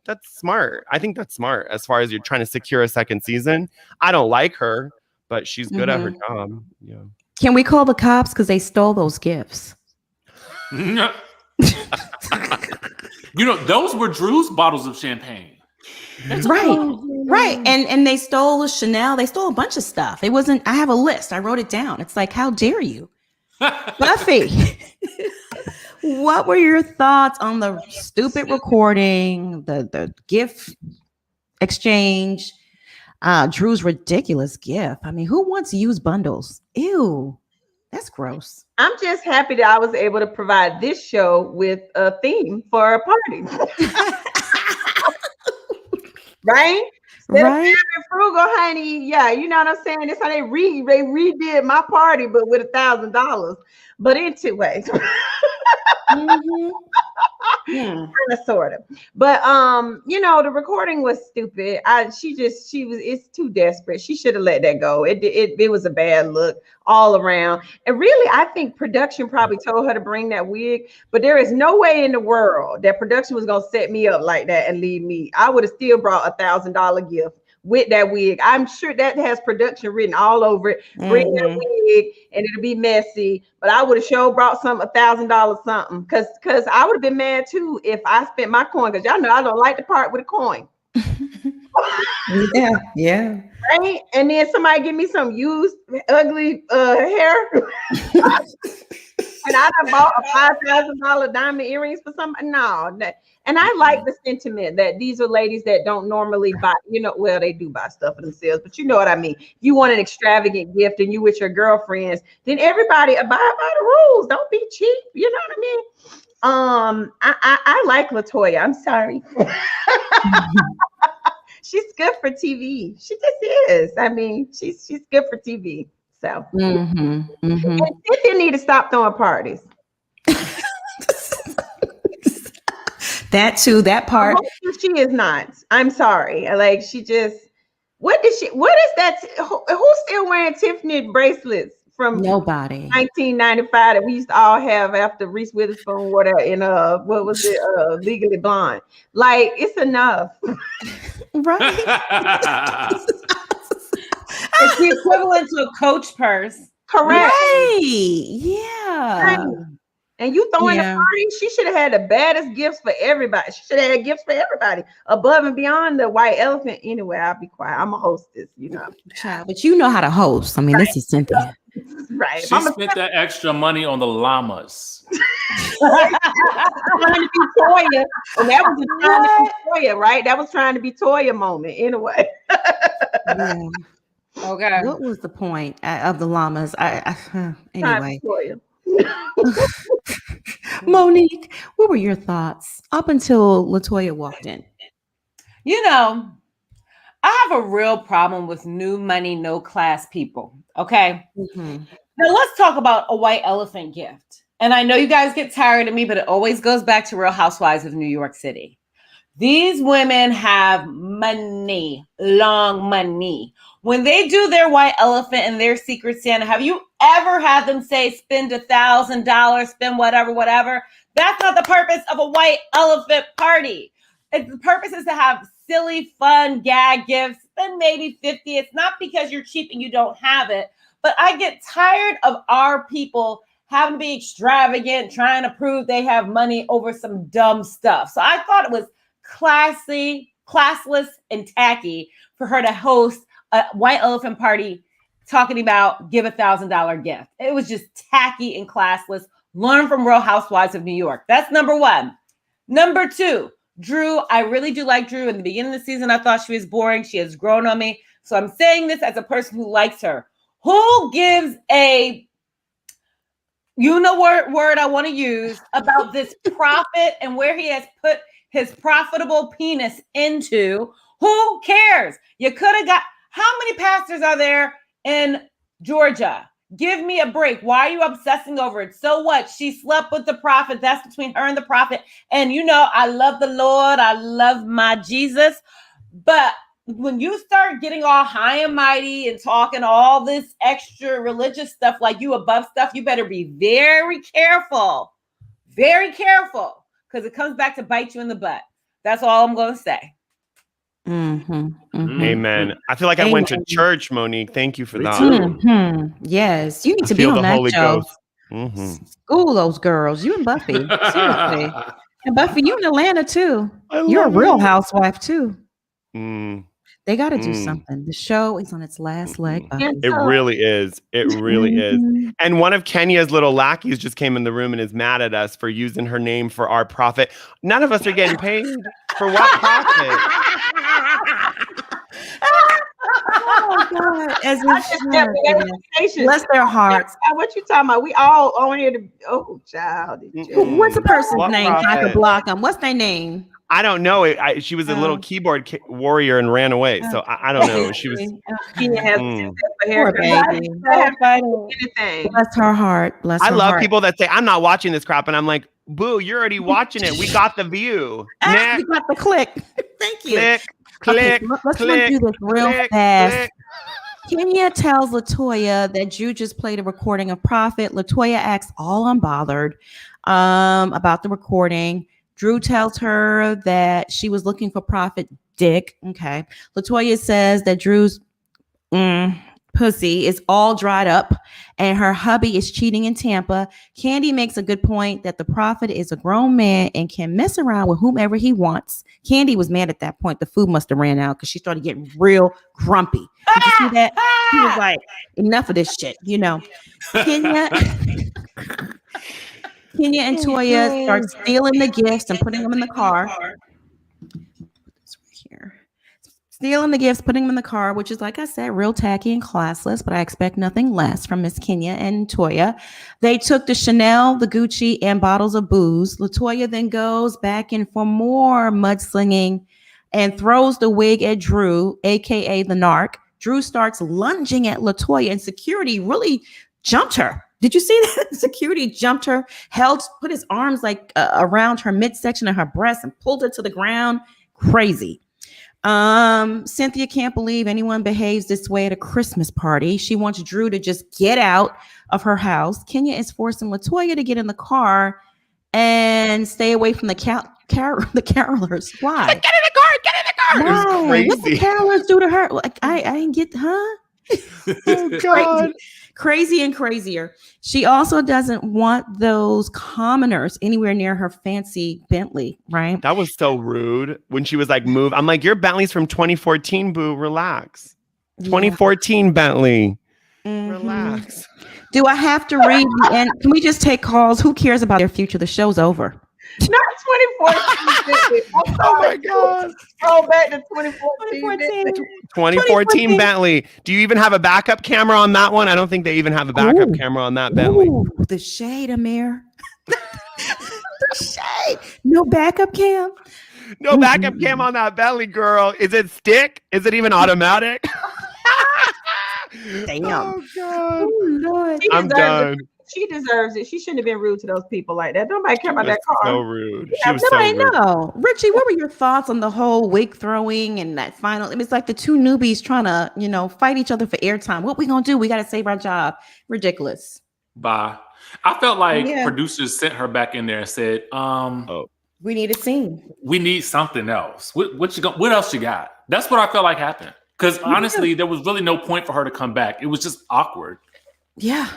That's smart. I think that's smart as far as you're trying to secure a second season. I don't like her, but she's good at her job. Yeah. Can we call the cops because they stole those gifts? Those were Drew's bottles of champagne. That's right. And they stole a Chanel. They stole a bunch of stuff. It wasn't. I have a list. I wrote it down. It's like, how dare you, Buffy? What were your thoughts on the stupid recording, the gift exchange, Drew's ridiculous gift? I mean, who wants used bundles? Ew, that's gross. I'm just happy that I was able to provide this show with a theme for a party. Right? Instead of being frugal, honey. Yeah, you know what I'm saying? That's how they redid my party, but with $1,000. But anyway. Kind of, sort of. But the recording was stupid. It's too desperate. She should have let that go. It was a bad look all around. And really, I think production probably told her to bring that wig, but there is no way in the world that production was gonna set me up like that and leave me. I would have still brought $1,000 gift with that wig. I'm sure that has production written all over it. Bring that wig and it'll be messy. But I would have sure brought $1,000 something. Cause I would have been mad too if I spent my coin. Cause y'all know I don't like to part with a coin. Yeah. Right? And then somebody give me some used ugly hair. And I done bought a $5,000 diamond earrings for somebody. No. And I like the sentiment that these are ladies that don't normally buy, well, they do buy stuff for themselves, but you know what I mean. If you want an extravagant gift and you with your girlfriends, then everybody abide by the rules. Don't be cheap. You know what I mean? I like LaToya. I'm sorry. She's good for TV. She just is. I mean, she's good for TV. So and Cynthia need to stop throwing parties. That too, that part. She is not. I'm sorry. Like what is that? Who's still wearing Tiffany bracelets from nobody 1995 that we used to all have after Reese Witherspoon wore that in what was it, Legally Blonde? Like, it's enough. Right. It's the equivalent to a Coach purse. Correct. Right. Yeah. Right. And you throwing a party, she should have had the baddest gifts for everybody. She should have had gifts for everybody above and beyond the white elephant. Anyway, I'll be quiet. I'm a hostess, Child, but you know how to host. I mean, this is Cynthia. Right. She spent that extra money on the llamas. Trying to be Toya. And that was trying to be Toya, right? That was trying to be Toya moment anyway. Yeah. Okay. What was the point of the llamas? Anyway. Monique, what were your thoughts up until LaToya walked in? I have a real problem with new money, no class people. Okay. Now let's talk about a white elephant gift. And I know you guys get tired of me, but it always goes back to Real Housewives of New York City. These women have money, long money. When they do their white elephant and their Secret Santa, have you ever had them say, spend $1,000, spend whatever? That's not the purpose of a white elephant party. The purpose is to have silly, fun gag gifts, spend maybe $50. It's not because you're cheap and you don't have it, but I get tired of our people having to be extravagant, trying to prove they have money over some dumb stuff. So I thought it was classy, classless, and tacky for her to host a white elephant party talking about give $1,000 gift. It was just tacky and classless. Learn from Real Housewives of New York. That's number one. Number two, Drew. I really do like Drew. In the beginning of the season, I thought she was boring. She has grown on me. So I'm saying this as a person who likes her. Who gives a word I want to use about this prophet and where he has put his profitable penis into? Who cares? You could have got... How many pastors are there in Georgia? Give me a break. Why are you obsessing over it? So what? She slept with the prophet. That's between her and the prophet. And I love the Lord. I love my Jesus. But when you start getting all high and mighty and talking all this extra religious stuff like you above stuff, you better be very careful. Very careful. Because it comes back to bite you in the butt. That's all I'm going to say. Amen. I feel like I went to church, Monique. Thank you for that. Yes, you need to be on that show. School those girls. You and Buffy. Seriously. And Buffy, you in Atlanta too. You're a real housewife too. They got to do something. The show is on its last leg. It really is. It really is. And one of Kenya's little lackeys just came in the room and is mad at us for using her name for our profit. None of us are getting paid. For what profit? Oh God! As bless their hearts. What you talking about? We all on here to child. What's the person's name? I could block them. What's their name? I don't know. She was a little keyboard warrior and ran away. So I don't know. She was. Poor baby. Bless her heart. Bless her heart. I love people that say, I'm not watching this crap. And I'm like, boo, you're already watching it. We got the view. We got the click. Thank you. Click, let's click, do this real fast. Click. Kenya tells LaToya that Drew just played a recording of Prophet. LaToya acts all unbothered about the recording. Drew tells her that she was looking for Prophet dick. Okay. LaToya says that Drew's pussy is all dried up and her hubby is cheating in Tampa. Candy makes a good point that the Prophet is a grown man and can mess around with whomever he wants. Candy was mad at that point. The food must have ran out because she started getting real grumpy. Did you see that? He was like, enough of this shit, you know. Kenya and Toya start stealing the gifts and putting them in the car. Stealing the gifts, putting them in the car, which is, like I said, real tacky and classless, but I expect nothing less from Miss Kenya and Toya. They took the Chanel, the Gucci, and bottles of booze. LaToya then goes back in for more mudslinging and throws the wig at Drew, aka the narc. Drew starts lunging at LaToya, and security really jumped her. Did you see that? Security jumped her, put his arms like around her midsection of her breast and pulled her to the ground. Crazy. Cynthia can't believe anyone behaves this way at a Christmas party. She wants Drew to just get out of her house. Kenya is forcing LaToya to get in the car and stay away from the carolers. Why? Get in the car! Get in the car! Why? Crazy. What the carolers do to her? Like I didn't get, huh? Oh God. Crazy and crazier. She also doesn't want those commoners anywhere near her fancy Bentley, right? That was so rude when she was like, move. I'm like, your Bentley's from 2014, boo. Relax. 2014 Bentley. Relax. Do I have to read the end? Can we just take calls? Who cares about their future? The show's over. Not 2014. Oh my God. Go back to 2014. 2014 Bentley. Do you even have a backup camera on that one? I don't think they even have a backup camera on that Bentley. The shade, Amir. The shade. No backup cam. No backup cam on that Bentley, girl. Is it stick? Is it even automatic? Damn. Oh God. Oh, Lord. I'm done. She deserves it. She shouldn't have been rude to those people like that. Nobody care about that car. So rude. Yeah, nobody know. Richie, what were your thoughts on the whole wig throwing and that final? It's like the two newbies trying to, fight each other for airtime. What we gonna do? We got to save our job. Ridiculous. Bye. I felt like producers sent her back in there and said, we need a scene. We need something else. What else you got? That's what I felt like happened. Because honestly, there was really no point for her to come back. It was just awkward. Yeah.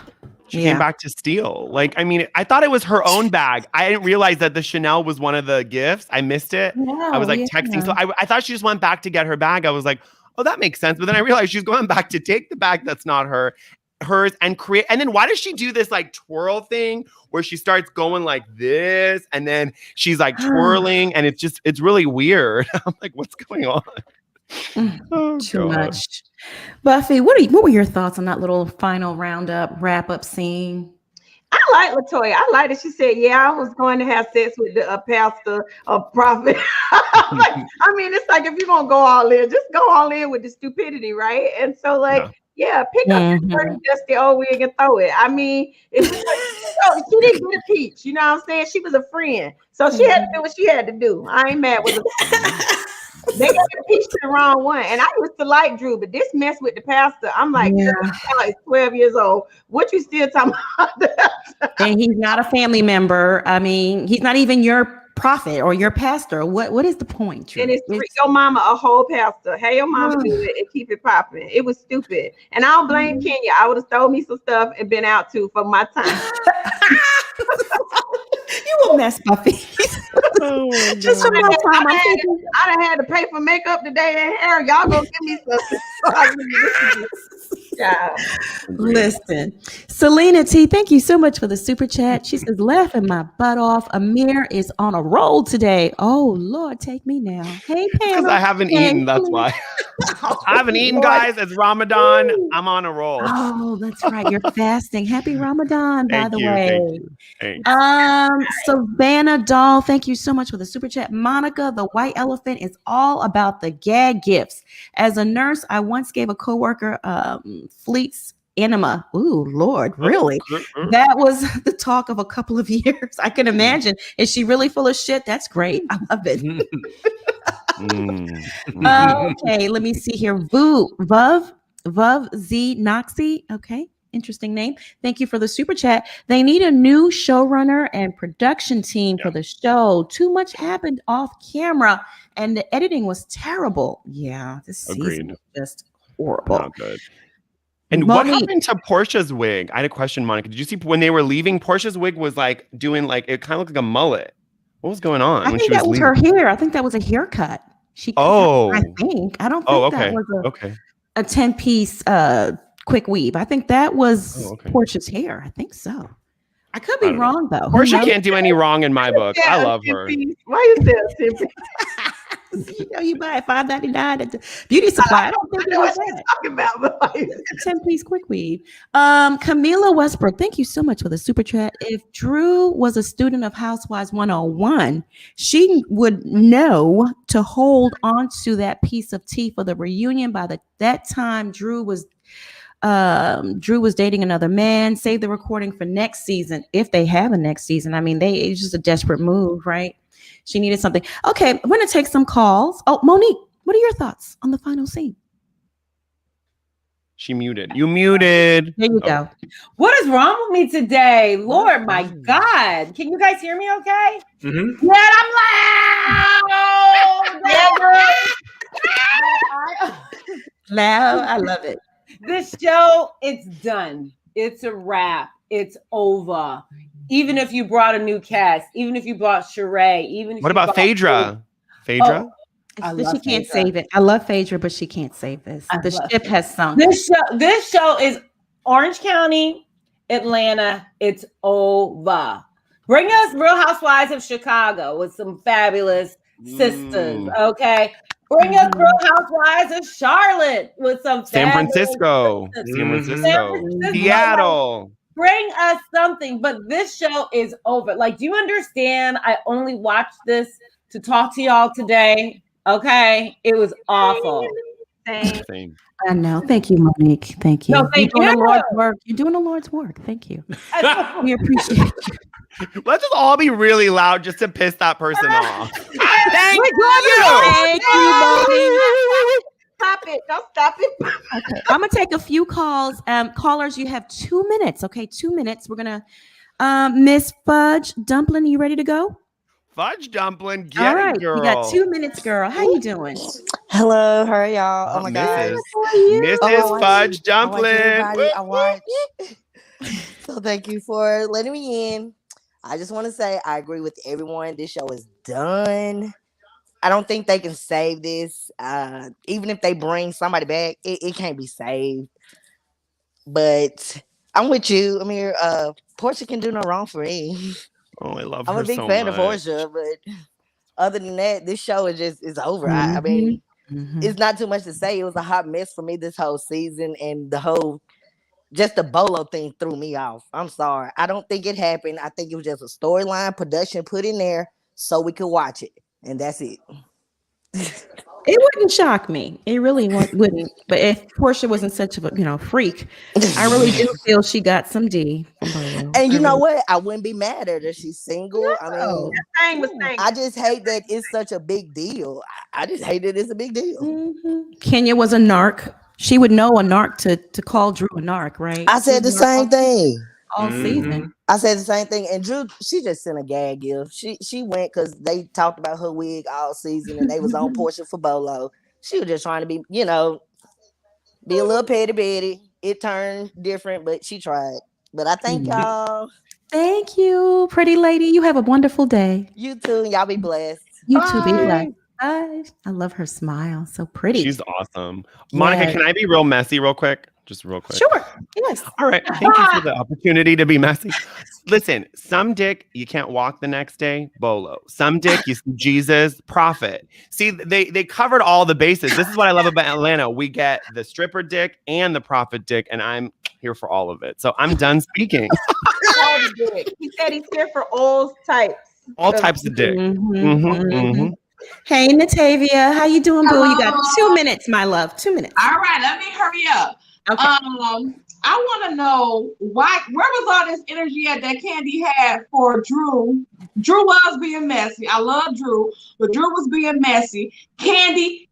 She came back to steal. Like, I mean, I thought it was her own bag. I didn't realize that the Chanel was one of the gifts. I missed it. I was like texting. So I thought she just went back to get her bag. I was like, oh, that makes sense. But then I realized she's going back to take the bag that's not hers and create. And then why does she do this like twirl thing where she starts going like this and then she's like twirling and it's really weird. I'm like, what's going on? Too much. Buffy, what were your thoughts on that little final roundup wrap-up scene? I like LaToya. I like that she said, I was going to have sex with the pastor or prophet. It's like if you're going to go all in, just go all in with the stupidity, right? And so pick up your dirty, dusty old wig and throw it. I mean, she didn't get a peach. You know what I'm saying? She was a friend. So she had to do what she had to do. I ain't mad with her. They got the peach to the wrong one. And I used to like Drew, but this mess with the pastor, I'm like, this child is 12 years old. What you still talking about? And he's not a family member. I mean, he's not even your prophet or your pastor. What is the point, Drew? And it's your mama a whole pastor. Hey, your mama do it and keep it popping. It was stupid. And I don't blame Kenya. I would have stole me some stuff and been out too for my time. You a mess, Buffy. Just from my time, I'm thinking. I done had to pay for makeup today and hair. Y'all gonna give me something. Yeah. Listen, Selena T, thank you so much for the super chat. She says, laughing my butt off. Amir is on a roll today. Oh, Lord, take me now. Hey, Pam. Because I haven't eaten, that's why. I haven't eaten, guys. It's Ramadan. I'm on a roll. Oh, that's right. You're fasting. Happy Ramadan, by the way. Thank you. Savannah Doll, thank you so much for the super chat. Monica, the white elephant is all about the gag gifts. As a nurse, I once gave a coworker Fleet's enema. Ooh, Lord, really? That was the talk of a couple of years. I can imagine. Is she really full of shit? That's great. I love it. Okay, let me see here. Vuv Z Noxy. Okay, interesting name. Thank you for the super chat. They need a new showrunner and production team for the show. Too much happened off camera, and the editing was terrible. Yeah, this season was just horrible. Not good. And what happened to Porsha's wig? I had a question, Monica. Did you see when they were leaving? Porsha's wig was like doing like it kind of looked like a mullet. What was going on? I think that was her hair. I think that was a haircut. I don't think that was a 10-piece quick weave. I think that was Porsha's hair. I think so. I could be wrong though. Porsha can't do any wrong in my book. I love her. Why you say 10-piece? You know, you buy it $5.99 at the beauty supply. I don't think it was that. Talking about, but like, 10-piece quick weave. Camila Westbrook, thank you so much for the super chat. If Drew was a student of Housewives 101, she would know to hold on to that piece of tea for the reunion. By that time, Drew was dating another man. Save the recording for next season if they have a next season. I mean, it's just a desperate move, right? She needed something. Okay, I'm going to take some calls. Oh, Monique, what are your thoughts on the final scene? She muted. You muted. There you go. What is wrong with me today? Lord, my God. Can you guys hear me okay? Mm-hmm. Yeah, I'm loud. Loud. I love it. This show, it's done. It's a wrap. It's over. Even if you brought a new cast, even if you brought Sheree, even if what about Phaedra? Phaedra? She can't save it. I love Phaedra, but she can't save this. The ship has sunk. This show is Orange County, Atlanta. It's over. Bring us Real Housewives of Chicago with some fabulous sisters. Okay. Bring us Real Housewives of Charlotte with some San Francisco, Seattle. Bring us something, but this show is over. Like, do you understand? I only watched this to talk to y'all today. Okay, it was awful. Same. I know. Thank you, Monique. Thank you. No, thank you. You're doing the Lord's work. Thank you. We appreciate you. Let's just all be really loud just to piss that person off. Thank you, Monique. Stop it. Don't stop it. Okay. I'm going to take a few calls. Callers, you have 2 minutes. Okay, 2 minutes. We're going to, Miss Fudge Dumpling, you ready to go? Fudge Dumpling, get all right, it, girl. You got 2 minutes, girl. How you doing? Hello, how are y'all? Oh my God. Mrs. Fudge Dumpling. I watch. So thank you for letting me in. I just want to say I agree with everyone. This show is done. I don't think they can save this. Even if they bring somebody back, it can't be saved. But I'm with you. I mean, Porsha can do no wrong for me. Oh, I love her. I'm a big fan of Porsha, but other than that, this show is over. I mean, it's not too much to say. It was a hot mess for me this whole season, and just the Bolo thing threw me off. I'm sorry. I don't think it happened. I think it was just a storyline production put in there so we could watch it. And that's it. It wouldn't shock me. It really wouldn't. But if Porsha wasn't such a freak, I really do feel she got some D. And you know what? I wouldn't be mad at her. She's single. No. I mean, I just hate that it's such a big deal. I just hate that it's a big deal. Kenya was a narc. She would know a narc to call Drew a narc, right? I said the same thing. All season. I said the same thing. And Drew, she just sent a gag gift. She went because they talked about her wig all season and they was on Porsha for Bolo. She was just trying to be, be a little petty Betty. It turned different, but she tried. But I thank y'all. Thank you, pretty lady. You have a wonderful day. You too. Y'all be blessed. You Bye. too. Be blessed. Bye. I love her smile. So pretty. She's awesome. Monica, can I be real messy real quick? Just real quick. Sure. Yes. All right. Thank you for the opportunity to be messy. Listen, some dick you can't walk the next day, bolo. Some dick you see Jesus, prophet. See, they covered all the bases. This is what I love about Atlanta. We get the stripper dick and the prophet dick, and I'm here for all of it. So I'm done speaking. He said he's here for all types. All types of dick. Hey, Natavia, how you doing, boo? You got 2 minutes, my love. 2 minutes. All right, let me hurry up. Okay. I want to know where was all this energy at that Candy had for Drew? Drew was being messy. I love Drew, but Drew was being messy. Candy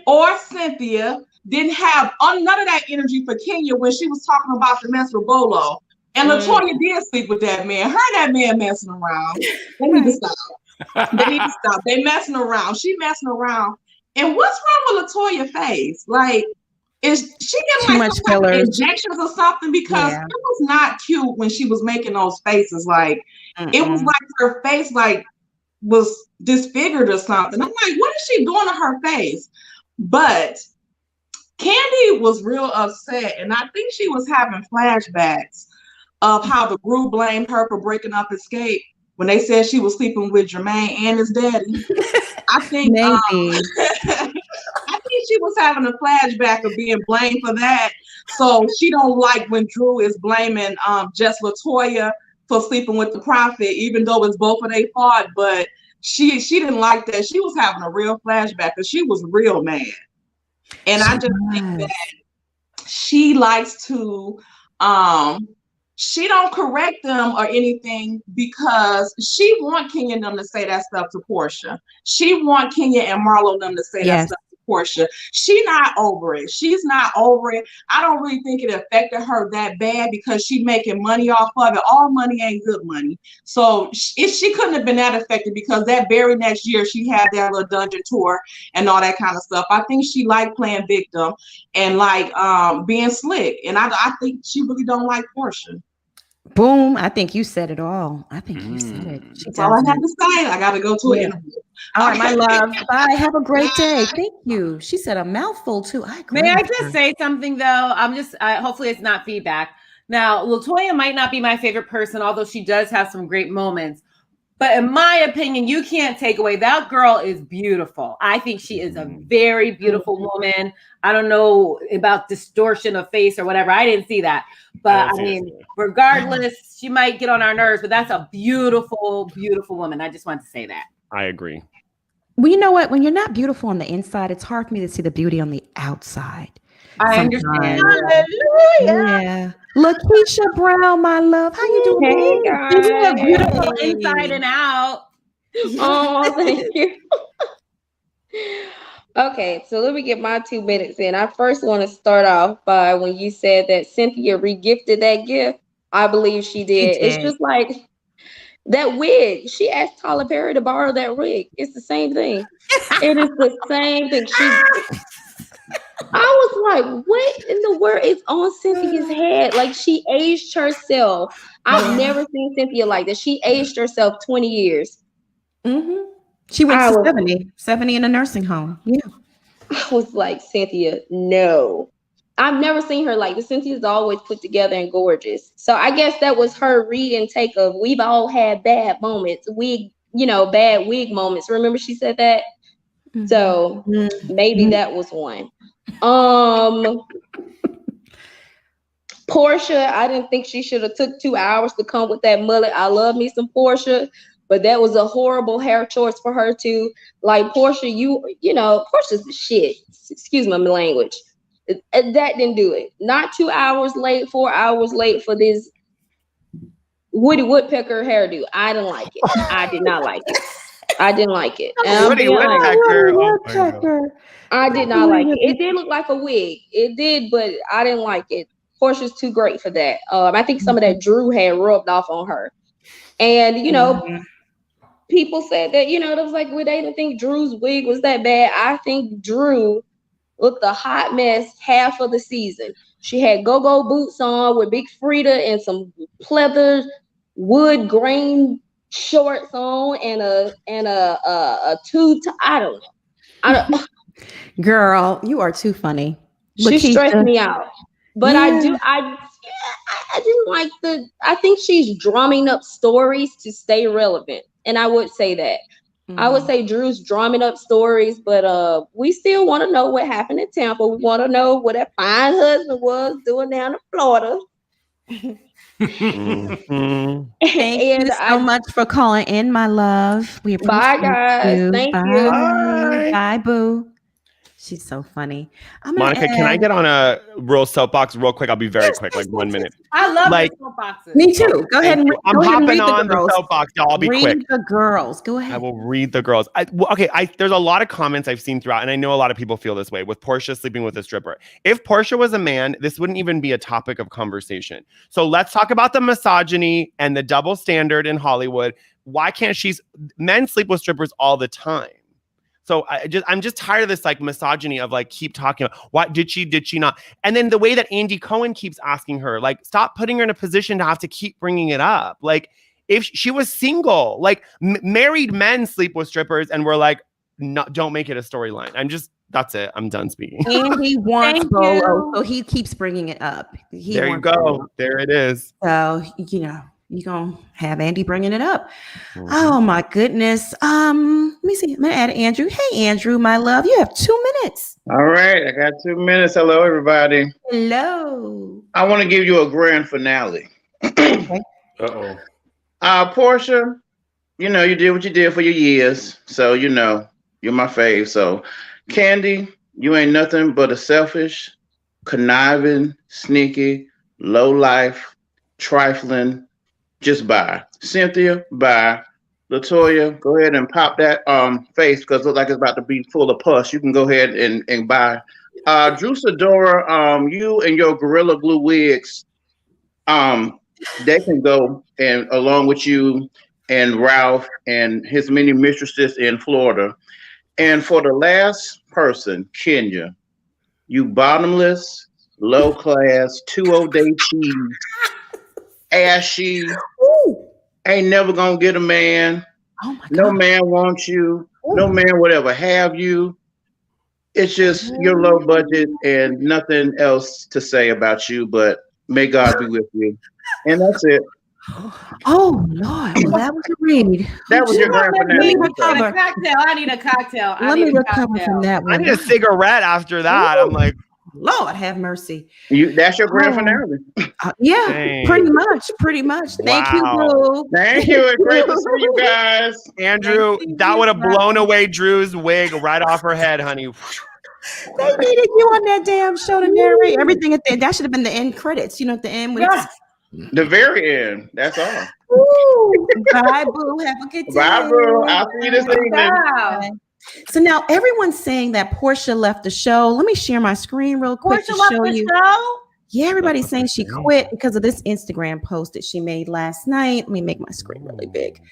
or Cynthia didn't have none of that energy for Kenya when she was talking about the mess with Bolo. And LaToya did sleep with that man. Her and that man messing around. They need to stop. They need to stop. They messing around. She messing around. And what's wrong with LaToya's face? Like, is she getting like some type of injections or something? Because it was not cute when she was making those faces. Like, it was like her face like was disfigured or something. I'm like, what is she doing to her face? But Candy was real upset, and I think she was having flashbacks of how the group blamed her for breaking up Escape when they said she was sleeping with Jermaine and his daddy. I think I think she was having a flashback of being blamed for that. So she don't like when Drew is blaming just LaToya for sleeping with the prophet, even though it's both of their fault. But she didn't like that. She was having a real flashback because she was real mad. And I just think that she likes to she don't correct them or anything because she want Kenya and them to say that stuff to Porsha. She want Kenya and Marlo them to say that stuff to Porsha. She not over it. She's not over it. I don't really think it affected her that bad because she making money off of it. All money ain't good money. So she couldn't have been that affected because that very next year she had that little dungeon tour and all that kind of stuff. I think she liked playing victim and like being slick. And I think she really don't like Porsha. Boom. I think you said it all. I think you said it. That's all I have to say. I got to go to an interview. All right, my love. Bye. Have a great day. Thank you. She said a mouthful too. I agree. May I just say something though? I'm just hopefully it's not feedback. Now, LaToya might not be my favorite person, although she does have some great moments. But in my opinion, you can't take away that girl is beautiful. I think she is a very beautiful woman. I don't know about distortion of face or whatever. I didn't see that. But I mean, regardless, she might get on our nerves, but that's a beautiful, beautiful woman. I just want to say that. I agree. Well, you know what? When you're not beautiful on the inside, it's hard for me to see the beauty on the outside. I understand. Hallelujah. Yeah. LaKeisha Brown, my love. How you doing? Hey, guys. You look beautiful inside and out. Oh, thank you. Okay, so let me get my 2 minutes in. I first want to start off by when you said that Cynthia regifted that gift. I believe she did. It's just like that wig. She asked Tyler Perry to borrow that wig. It's the same thing. It is the same thing. I was like, what in the world is on Cynthia's head? Like, she aged herself. I've never seen Cynthia like that. She aged herself 20 years. She went to 70 in a nursing home. Yeah. I was like, Cynthia, no. I've never seen her like this. Cynthia's always put together and gorgeous. So I guess that was her read and take of we've all had bad moments. Bad wig moments. Remember she said that? So maybe that was one. Porsha, I didn't think she should have took 2 hours to come with that mullet. I love me some Porsha, but that was a horrible hair choice for her to like. Porsha, Porsha's the shit. Excuse my language. That didn't do it. Not 2 hours late, 4 hours late for this Woody Woodpecker hairdo. I didn't like it. I did not like it. I didn't like it. Woody Woodpecker. I did not like it. It did look like a wig. It did, but I didn't like it. Porsha's too great for that. I think some of that Drew had rubbed off on her. And, people said that, it was like, well, they didn't think Drew's wig was that bad. I think Drew looked a hot mess half of the season. She had go-go boots on with Big Frida and some pleather wood grain shorts on and a I don't know. Girl, you are too funny. She Lakeisha. stressed me out. But Yeah. I didn't like I think she's drumming up stories to stay relevant. And I would say that. I would say Drew's drumming up stories, but we still want to know what happened in Tampa. We want to know what that fine husband was doing down in Florida. Thank you so much for calling in, my love. We appreciate Bye, guys. you. Thank Bye. you. Bye. Bye, boo. She's so funny. Monica, can I get on a real soapbox real quick? I'll be very quick, like 1 minute. I love like soapboxes. Me too. Go ahead and read. I'm hopping on the soapbox. I'll be quick. Read the girls. Go ahead. I will read the girls. There's a lot of comments I've seen throughout, and I know a lot of people feel this way with Porsha sleeping with a stripper. If Porsha was a man, this wouldn't even be a topic of conversation. So let's talk about the misogyny and the double standard in Hollywood. Why can't men sleep with strippers all the time? So I'm just tired of this like misogyny of like keep talking about what did she not, and then the way that Andy Cohen keeps asking her, like, stop putting her in a position to have to keep bringing it up. Like, if she was single, like married men sleep with strippers, and we're like, no, don't make it a storyline. That's it. I'm done speaking. Andy wants Bolo, so he keeps bringing it up. There you go. Bolo. There it is. So you're gonna have Andy bringing it up. Oh my goodness. Let me see. I'm gonna add Andrew. Hey Andrew, my love, you have 2 minutes. All right, I got 2 minutes. Hello, everybody. Hello. I want to give you a grand finale. Okay. Porsha, you did what you did for your years, so you're my fave. So, Candy, you ain't nothing but a selfish, conniving, sneaky, low life, trifling. Just bye. Cynthia, bye. LaToya, go ahead and pop that face because it looks like it's about to be full of pus. You can go ahead and bye. Drew Sidora, you and your Gorilla Glue wigs, they can go and along with you and Ralph and his many mistresses in Florida. And for the last person, Kenya, you bottomless, low class, 2-day cheese. Ashy, ain't never gonna get a man. Oh my God. No man wants you. Ooh. No man would ever have you. It's just your low budget and nothing else to say about you, but may God be with you. And that's it. Oh Lord, well, that was a read. That was your grand finale. I need a cocktail. Let me recover from that one. I need a cigarette after that. Ooh. I'm like, Lord have mercy. That's your grand finale. Yeah, dang. Pretty much. Thank you, Boo. Thank you. It's great to see you guys. Andrew, that would have blown away Drew's wig right off her head, honey. They needed you on that damn show to narrate everything at the end. That should have been the end credits, at the end. The very end. That's all. Ooh, bye, Boo. Have a good day. Bye, Boo. I'll see you this evening. Bye. So now everyone's saying that Porsha left the show. Let me share my screen real quick to show you. Show? Yeah, everybody's saying she quit because of this Instagram post that she made last night. Let me make my screen really big.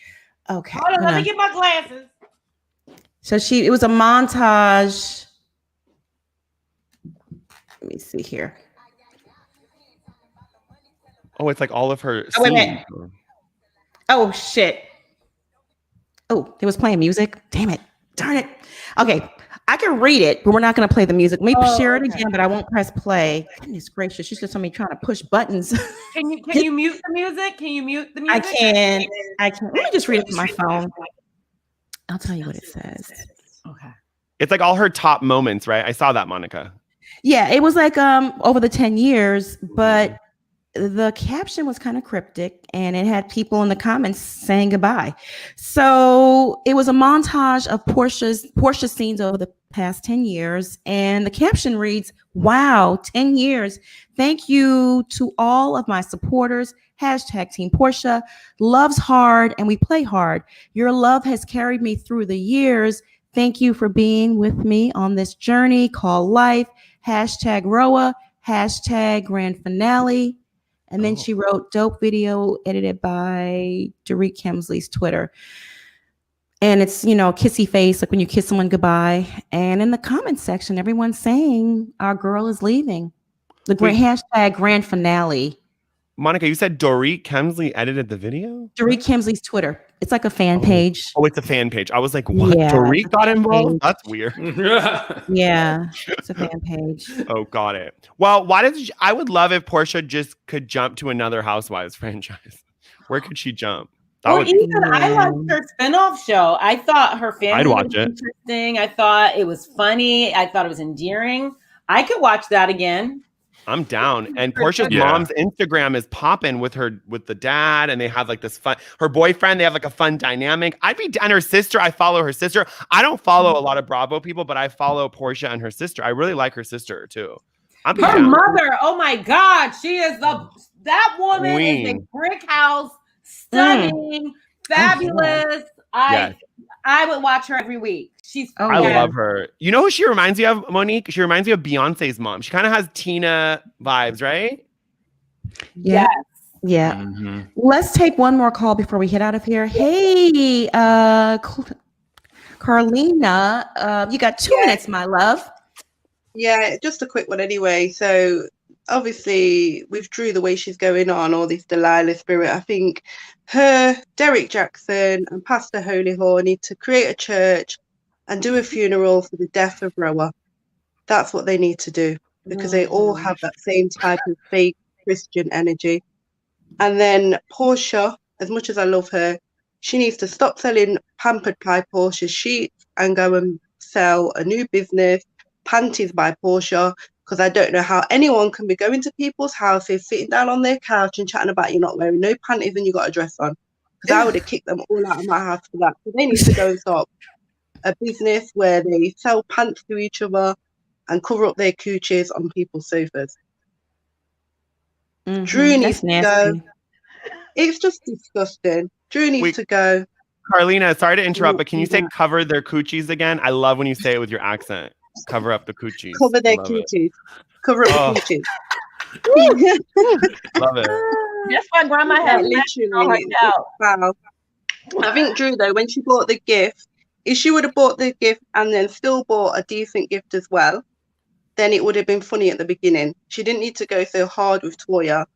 Okay. Hold on, let me get my glasses. So it was a montage. Let me see here. Oh, it's like all of her Oh, wait a minute. Oh shit. Oh, it was playing music. Damn it. Darn it. Okay. I can read it, but we're not going to play the music. Let me share it again, but I won't press play. Goodness gracious. She's just me trying to push buttons. Can you mute the music? Can you mute the music? I can. Let me just read it from my phone. I'll tell you what it says. Okay. It's like all her top moments, right? I saw that, Monica. Yeah, it was like over the 10 years, but the caption was kind of cryptic and it had people in the comments saying goodbye. So it was a montage of Porsha scenes over the past 10 years. And the caption reads, wow, 10 years. Thank you to all of my supporters. Hashtag Team Porsha loves hard and we play hard. Your love has carried me through the years. Thank you for being with me on this journey called life. Hashtag Roa, hashtag grand finale. And then she wrote dope video edited by Derek Kemsley's Twitter. And it's, kissy face, like when you kiss someone goodbye. And in the comments section, everyone's saying our girl is leaving. The hashtag grand finale. Monica, you said Dorit Kemsley edited the video? Dorit Kemsley's Twitter. It's like a fan page. Oh, it's a fan page. I was like, what? Yeah, Dorit got involved? page. That's weird. Yeah, it's a fan page. Oh, got it. Well, I would love if Porsha just could jump to another Housewives franchise. Where could she jump? Or even I liked her spinoff show. I thought her family I'd watch was it. interesting. I thought it was funny. I thought it was endearing. I could watch that again. I'm down. And Portia's mom's Instagram is popping with the dad, and they have like this fun. Her boyfriend, they have like a fun dynamic. And her sister. I follow her sister. I don't follow a lot of Bravo people, but I follow Porsha and her sister. I really like her sister too. Her mother. Oh my God, she is that woman Queen. is a brick house, stunning, fabulous. I would watch her every week. I love her. You know who she reminds me of, Monique? She reminds me of Beyonce's mom. She kind of has Tina vibes, right? Yeah. Yeah. Mm-hmm. Let's take one more call before we head out of here. Hey, Carlina, you got 2 minutes, my love. Yeah, just a quick one anyway. So obviously with Drew, the way she's going on, all this Delilah spirit, I think her, Derek Jackson and Pastor Holyhall need to create a church and do a funeral for the death of Roa. That's what they need to do, because they all have that same type of fake Christian energy. And then Porsha, as much as I love her, she needs to stop selling Pampered by Porsha sheets and go and sell a new business, Panties by Porsha, because I don't know how anyone can be going to people's houses, sitting down on their couch and chatting about you not wearing no panties and you got a dress on. Because I would have kicked them all out of my house for that. So they need to go and start a business where they sell pants to each other and cover up their coochies on people's sofas. Drew needs to go. It's just disgusting. Drew needs to go. Carlina, sorry to interrupt, but can you say cover their coochies again? I love when you say it with your accent. Cover up the coochies. Cover their coochies. Cover up the coochies. Love it. That's why grandma had literally. Wow. I think Drew, though, when she bought the gift, if she would have bought the gift and then still bought a decent gift as well, then it would have been funny at the beginning. She didn't need to go so hard with Toya,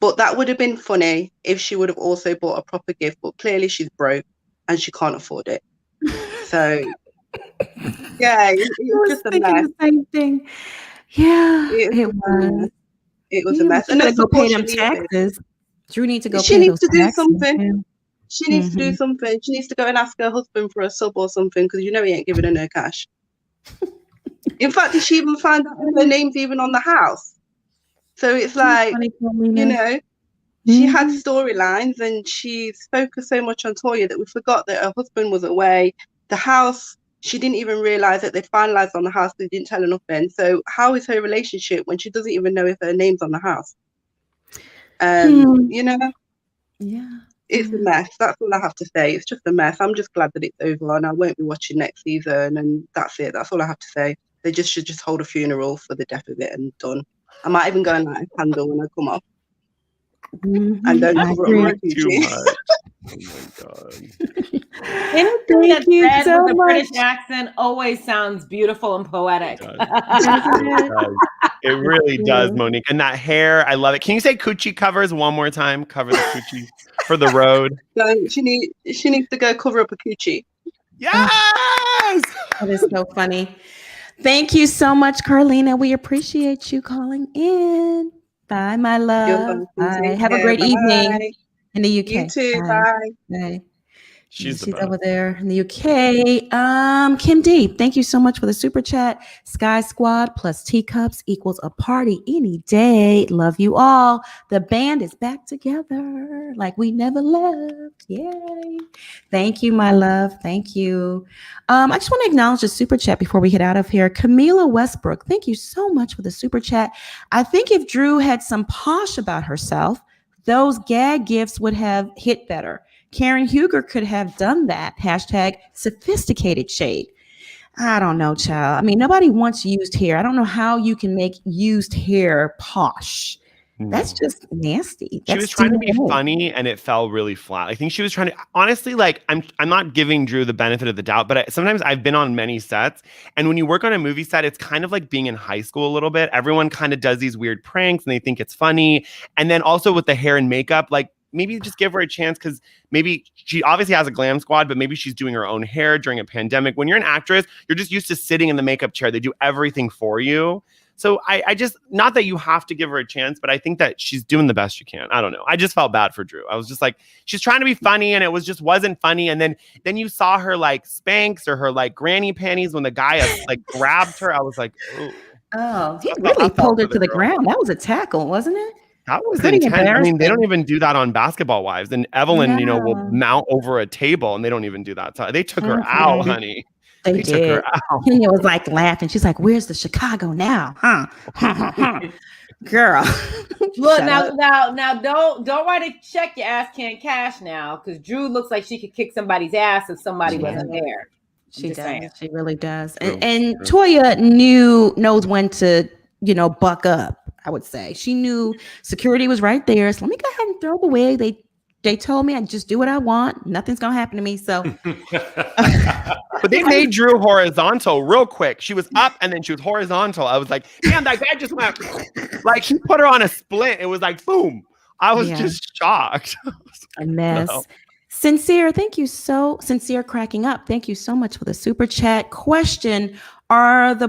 but that would have been funny if she would have also bought a proper gift. But clearly she's broke and she can't afford it. So yeah, it was just a mess. The same thing. Yeah, it was. It was a mess. And go pay them taxes. Drew needs to go. She pay needs those to do taxes. something. She needs to do something. She needs to go and ask her husband for a sub or something, because you know he ain't giving her no cash. In fact, did she even find out if her name's even on the house? So it's like, you know, she had storylines and she focused so much on Toya that we forgot that her husband was away. The house, she didn't even realize that they'd finalized on the house. They didn't tell her nothing. So how is her relationship when she doesn't even know if her name's on the house? You know? Yeah. It's a mess. That's all I have to say. It's just a mess. I'm just glad that it's over and I won't be watching next season. And that's it. That's all I have to say. They should just hold a funeral for the death of it and done. I might even go and light a candle when I come off. And don't cover up my coochie. Oh my God. Anything that's said so with a British accent always sounds beautiful and poetic. It really does, Monique. And that hair, I love it. Can you say coochie covers one more time? Cover the coochie for the road. So she needs to go cover up a coochie. Yes! That is so funny. Thank you so much, Carlina. We appreciate you calling in. Bye, my love. Bye. Have a great evening in the UK. You too. Bye. Bye. She's over there in the UK. Kim D, thank you so much for the super chat. Sky Squad plus teacups equals a party any day. Love you all. The band is back together like we never left. Yay. Thank you, my love. Thank you. I just want to acknowledge the super chat before we get out of here. Camila Westbrook, thank you so much for the super chat. I think if Drew had some posh about herself, those gag gifts would have hit better. Karen Huger could have done that. Hashtag sophisticated shade. I don't know, child. I mean, nobody wants used hair. I don't know how you can make used hair posh. That's just nasty. She was trying to be funny and it fell really flat. I think she was trying to, honestly, like, I'm not giving Drew the benefit of the doubt, but sometimes I've been on many sets, and when you work on a movie set, it's kind of like being in high school a little bit. Everyone kind of does these weird pranks and they think it's funny. And then also with the hair and makeup, like, maybe just give her a chance, because maybe she obviously has a glam squad, but maybe she's doing her own hair during a pandemic. When you're an actress, you're just used to sitting in the makeup chair. They do everything for you. So I just, not that you have to give her a chance, but I think that she's doing the best she can. I don't know. I just felt bad for Drew. I was just like, she's trying to be funny and it wasn't funny. And then you saw her like Spanx or her like granny panties when the guy like grabbed her. I was like, oh, he really pulled her to the ground. That was a tackle, wasn't it? That was intense. I mean, they don't even do that on Basketball Wives. And Evelyn, will mount over a table and they don't even do that. So they took her out, honey. They took her out. Kenya was like laughing. She's like, "Where's the Chicago now, huh?" Girl. Look now, don't write a check. Your ass can't cash now, because Drew looks like she could kick somebody's ass if somebody wasn't there. She does. She really does. And Toya knows when to buck up. I would say she knew security was right there. So let me go ahead and throw the wig. They told me I just do what I want. Nothing's gonna happen to me. So, but they made Drew horizontal real quick. She was up and then she was horizontal. I was like, damn, that guy just went like he put her on a splint. It was like boom. I was just shocked. A mess. No. Sincere, thank you Sincere cracking up. Thank you so much for the super chat. Question: Are the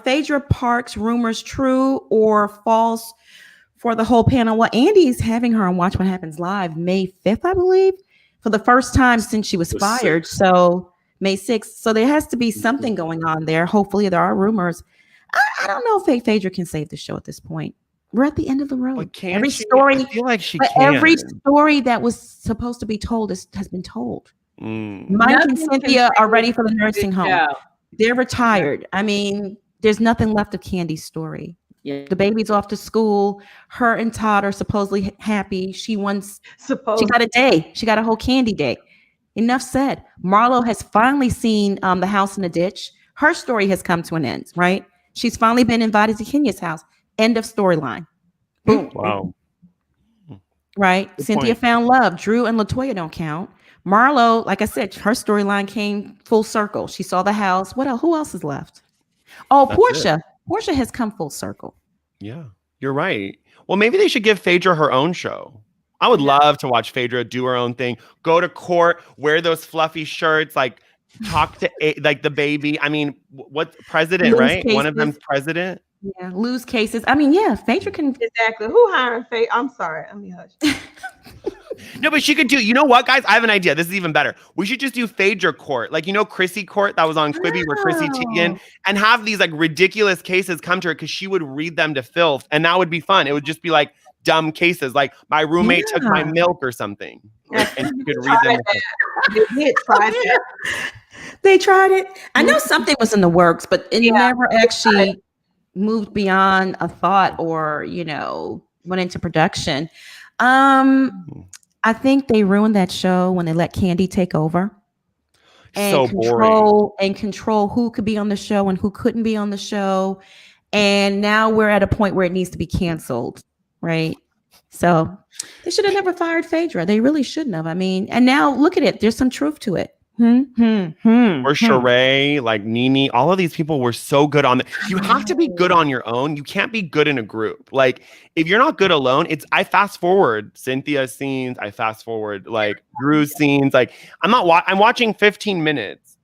Phaedra Parks rumors true or false? For the whole panel, well, Andy's having her on Watch What Happens Live May 5th, I believe, for the first time since she was fired. 6th. So May 6th. So there has to be something going on there. Hopefully there are rumors. I don't know if Phaedra can save the show at this point. We're at the end of the road. Every story, I feel like she can. Every story that was supposed to be told has been told. Mike and Cynthia are ready for the nursing home. They're retired. I mean, there's nothing left of Candy's story. Yeah. The baby's off to school. Her and Todd are supposedly happy. She got a day. She got a whole Candy day. Enough said. Marlo has finally seen the house in the ditch. Her story has come to an end, right? She's finally been invited to Kenya's house. End of storyline. Boom. Wow. Right? Good Cynthia point. found love. Drew and LaToya don't count. Marlo, like I said, her storyline came full circle. She saw the house. What else? Who else is left? Oh, that's Porsha. It. Porsha has come full circle. Yeah, you're right. Well, maybe they should give Phaedra her own show. I would love to watch Phaedra do her own thing, go to court, wear those fluffy shirts, like talk to like the baby. I mean, what president, lose right? Cases. One of them's president. Yeah, lose cases. I mean, yeah, Phaedra can. Exactly. Who hiring Phaedra? I'm sorry. I'm the hush. No, but she could do, you know what, guys? I have an idea. This is even better. We should just do Phaedra Court. Like, Chrissy Court that was on Quibi where Chrissy Teigen, and have these like ridiculous cases come to her because she would read them to filth. And that would be fun. It would just be like dumb cases. Like my roommate took my milk or something. Like, and she could read them. They tried it. I know something was in the works, but it never actually moved beyond a thought or, went into production. I think they ruined that show when they let Candy take over and control who could be on the show and who couldn't be on the show. And now we're at a point where it needs to be canceled, right? So they should have never fired Phaedra. They really shouldn't have. I mean, and now look at it. There's some truth to it. Or Sheree, like Nene, all of these people were so good on it. You have to be good on your own. You can't be good in a group. Like if you're not good alone, I fast forward Cynthia's scenes. I fast forward like Drew's scenes. Like I'm watching 15 minutes.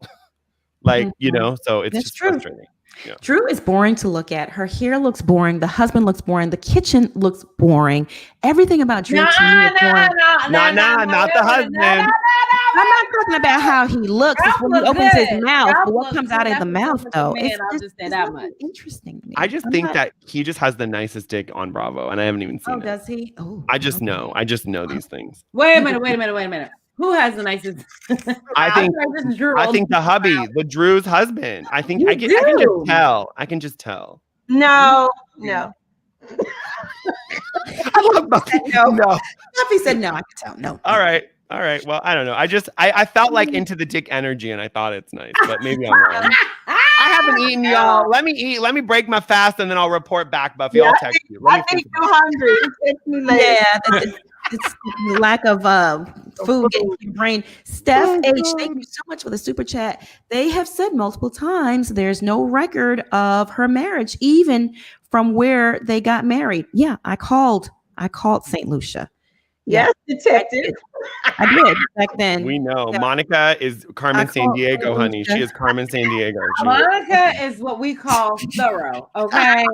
Like, so it's just frustrating. Yeah. Drew is boring to look at. Her hair looks boring. The husband looks boring. The kitchen looks boring. Everything about Drew to me is boring. Not the husband. I'm not talking about how he looks. It's when he opens his mouth. But what comes out of the mouth, though? It's that much interesting to me. I just think that he just has the nicest dick on Bravo, and I haven't even seen it. Does he? Oh, I just know these things. Wait a minute. Who has the nicest? I think the hubby, the Drew's husband. I can just tell. No. I love Buffy. No. Buffy said no. I can tell. No. All right. Well, I don't know. I felt like into the dick energy, and I thought it's nice, but maybe I'm wrong. I haven't eaten, y'all. Let me eat. Let me break my fast, and then I'll report back, Buffy. I'll text you. I think you're hungry. Text me later. Yeah, it's lack of food getting your brain. Steph H, thank you so much for the super chat. They have said multiple times there's no record of her marriage, even from where they got married. Yeah, I called St. Lucia. Yes, detective. I did back then. We know. Yeah. Monica is Carmen San Diego, honey. She is Carmen San Diego. Monica is what we call thorough. Okay.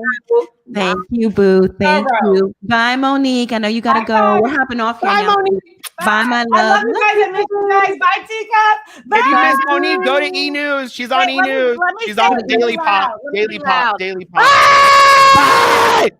Thank you, Boo. Thank you. Bye, Monique. I know you gotta go. We're hopping off here Bye, now. Monique. Bye, my I love. love you guys. I miss you guys. Bye, Teacup. Bye. If you miss Monique, go to E! News. She's on E! News. She's on the Daily Pop. Daily Pop. Daily Pop. Bye.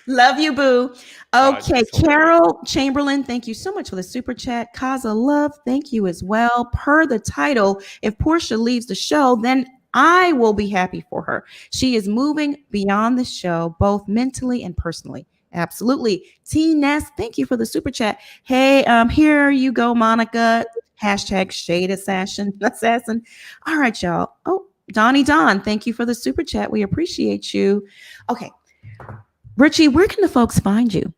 Love you, Boo. Okay, Carol Chamberlain, thank you so much for the super chat. Kaza Love, thank you as well. Per the title, if Porsha leaves the show, then I will be happy for her. She is moving beyond the show, both mentally and personally. Absolutely. T Ness, thank you for the super chat. Hey, here you go, Monica. Hashtag shade assassin. All right, y'all. Oh, Donnie Don, thank you for the super chat. We appreciate you. Okay. Richie, where can the folks find you?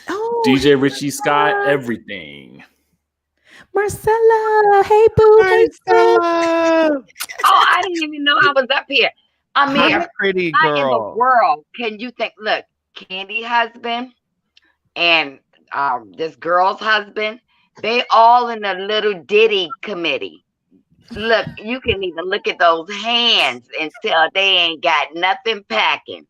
Oh, DJ Richie Scott, everything. Marcella, hey boo, Marcella. Oh, I didn't even know I was up here. I mean, Hi, pretty how in the girl. world can you think? Look, Candy husband and this girl's husband, they all in a little ditty committee. Look, you can even look at those hands and tell they ain't got nothing packing.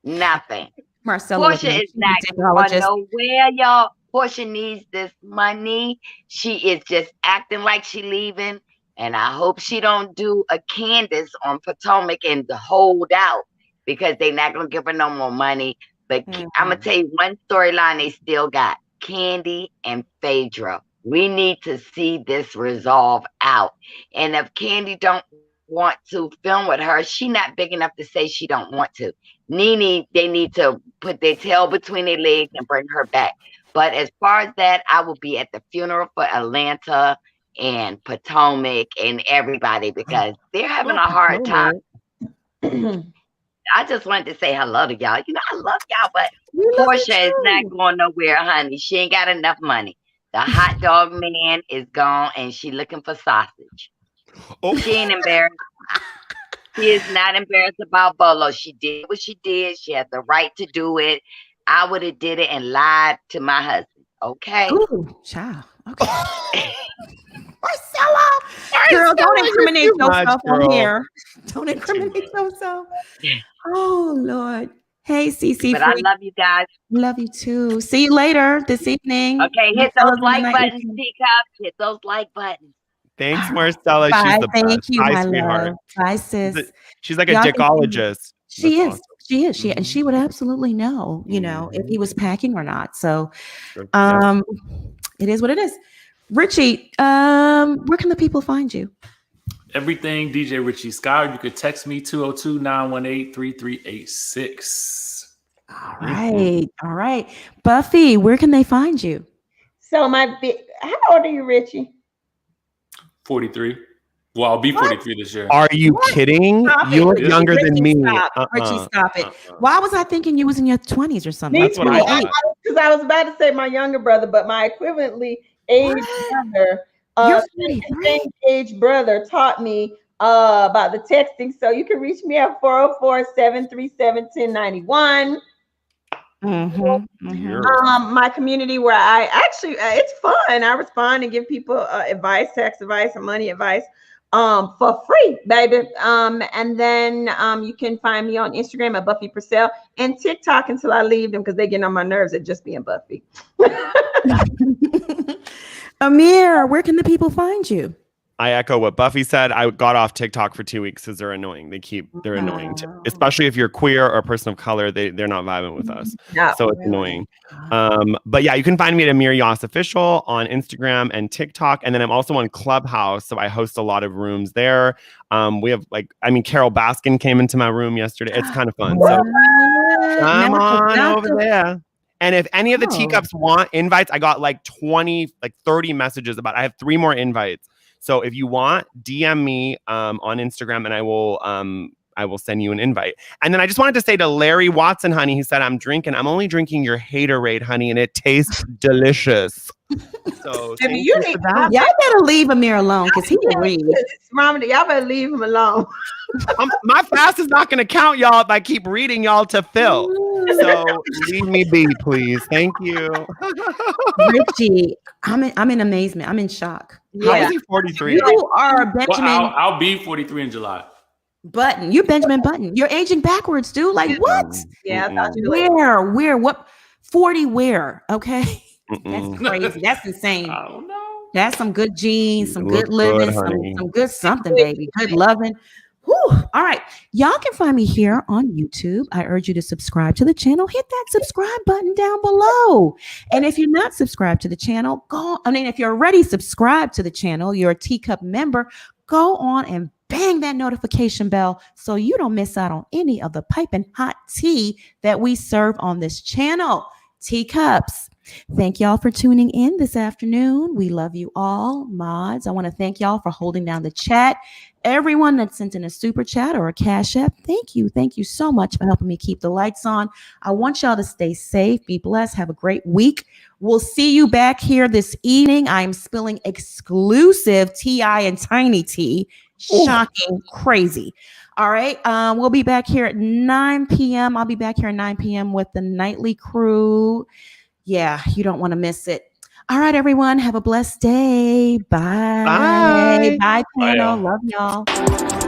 Nothing. Marcella, Porsha is not going nowhere, y'all. Porsha needs this money. She is just acting like she leaving, and I hope she don't do a Candace on Potomac and hold out because they're not gonna give her no more money. But I'm gonna tell you one storyline they still got: Candy and Phaedra. We need to see this resolve out. And if Candy don't want to film with her, she not big enough to say she don't want to. Nene, they need to put their tail between their legs and bring her back. But as far as that, I will be at the funeral for Atlanta and Potomac and everybody because they're having a hard time. I just wanted to say hello to y'all. You know, I love y'all, but Porsha is not going nowhere, honey. She ain't got enough money. The hot dog man is gone and she looking for sausage. She ain't embarrassed. She is not embarrassed about Bolo. She did what she did. She had the right to do it. I would have did it and lied to my husband. Okay. Ooh, child. Okay. Marcella. Girl, don't incriminate yourself on here. Don't incriminate yourself. Oh, Lord. Hey, Cece. But I love you guys. Love you too. See you later this evening. Okay, hit those like buttons, Teacups. Hit those like buttons. Thanks, Marcella. Bye. She's the Thank best. you, Bye, my sweetheart. love. Bye, sis. She's like a Y'all can- dickologist. She is. She is. And she would absolutely know, you know, if he was packing or not. So it is what it is. Richie, where can the people find you? Everything DJ Richie Scott. You could text me 202-918-3386. All right. All right. Buffy, where can they find you? So how old are you, Richie? 43. Well, I'll be 43 this year. Are you kidding? You look younger than me. Richie, stop it. Why was I thinking you was in your 20s or something? That's what I thought. Because I was about to say my younger brother, but my equivalently aged brother, same age brother taught me about the texting. So you can reach me at 404-737-1091. My community where I actually it's fun. I respond and give people advice, tax advice, and money advice for free, baby. And then you can find me on Instagram at Buffy Purcell and TikTok until I leave them because they get on my nerves at just being Buffy. Amir, where can the people find you? I echo what Buffy said. I got off TikTok for 2 weeks because they're annoying. They're annoying, especially if you're queer or a person of color. They're not vibing with us, so it's annoying. But yeah, you can find me at Amir Yas Official on Instagram and TikTok, and then I'm also on Clubhouse, so I host a lot of rooms there. We have Carol Baskin came into my room yesterday. It's kind of fun. So I'm on over there. And if any of the teacups want invites, I got 30 messages about. I have 3 more invites. So if you want, DM me on Instagram, and I will send you an invite. And then I just wanted to say to Larry Watson, honey, he said, I'm only drinking your Haterade, honey, and it tastes delicious. So y'all better leave Amir alone because he will read. Y'all better leave him alone. My fast is not going to count, y'all, if I keep reading y'all to fill. So leave me be, please. Thank you. Richie, I'm in amazement. I'm in shock. How is he 43? You are Benjamin. Well, I'll be 43 in July. Button. You're Benjamin Button. You're aging backwards, dude. Like what? Yeah, I thought you were. Where? What? 40 where? Okay. Mm-mm. That's crazy. That's insane. I don't know. That's some good genes, some You good look living, good, honey. some good something, baby. Good loving. Whew. All right. Y'all can find me here on YouTube. I urge you to subscribe to the channel. Hit that subscribe button down below. And if you're not subscribed to the channel, if you're already subscribed to the channel, you're a Teacup member, go on and bang that notification bell so you don't miss out on any of the piping hot tea that we serve on this channel. Teacups. Thank y'all for tuning in this afternoon. We love you all. Mods, I want to thank y'all for holding down the chat. Everyone that sent in a super chat or a cash app, thank you. Thank you so much for helping me keep the lights on. I want y'all to stay safe, be blessed, have a great week. We'll see you back here this evening. I'm spilling exclusive T.I. and Tiny T. Shocking, crazy. All right. We'll be back here at 9 p.m. I'll be back here at 9 p.m. with the nightly crew. Yeah, you don't want to miss it. All right, everyone. Have a blessed day. Bye. Bye, panel. Love y'all.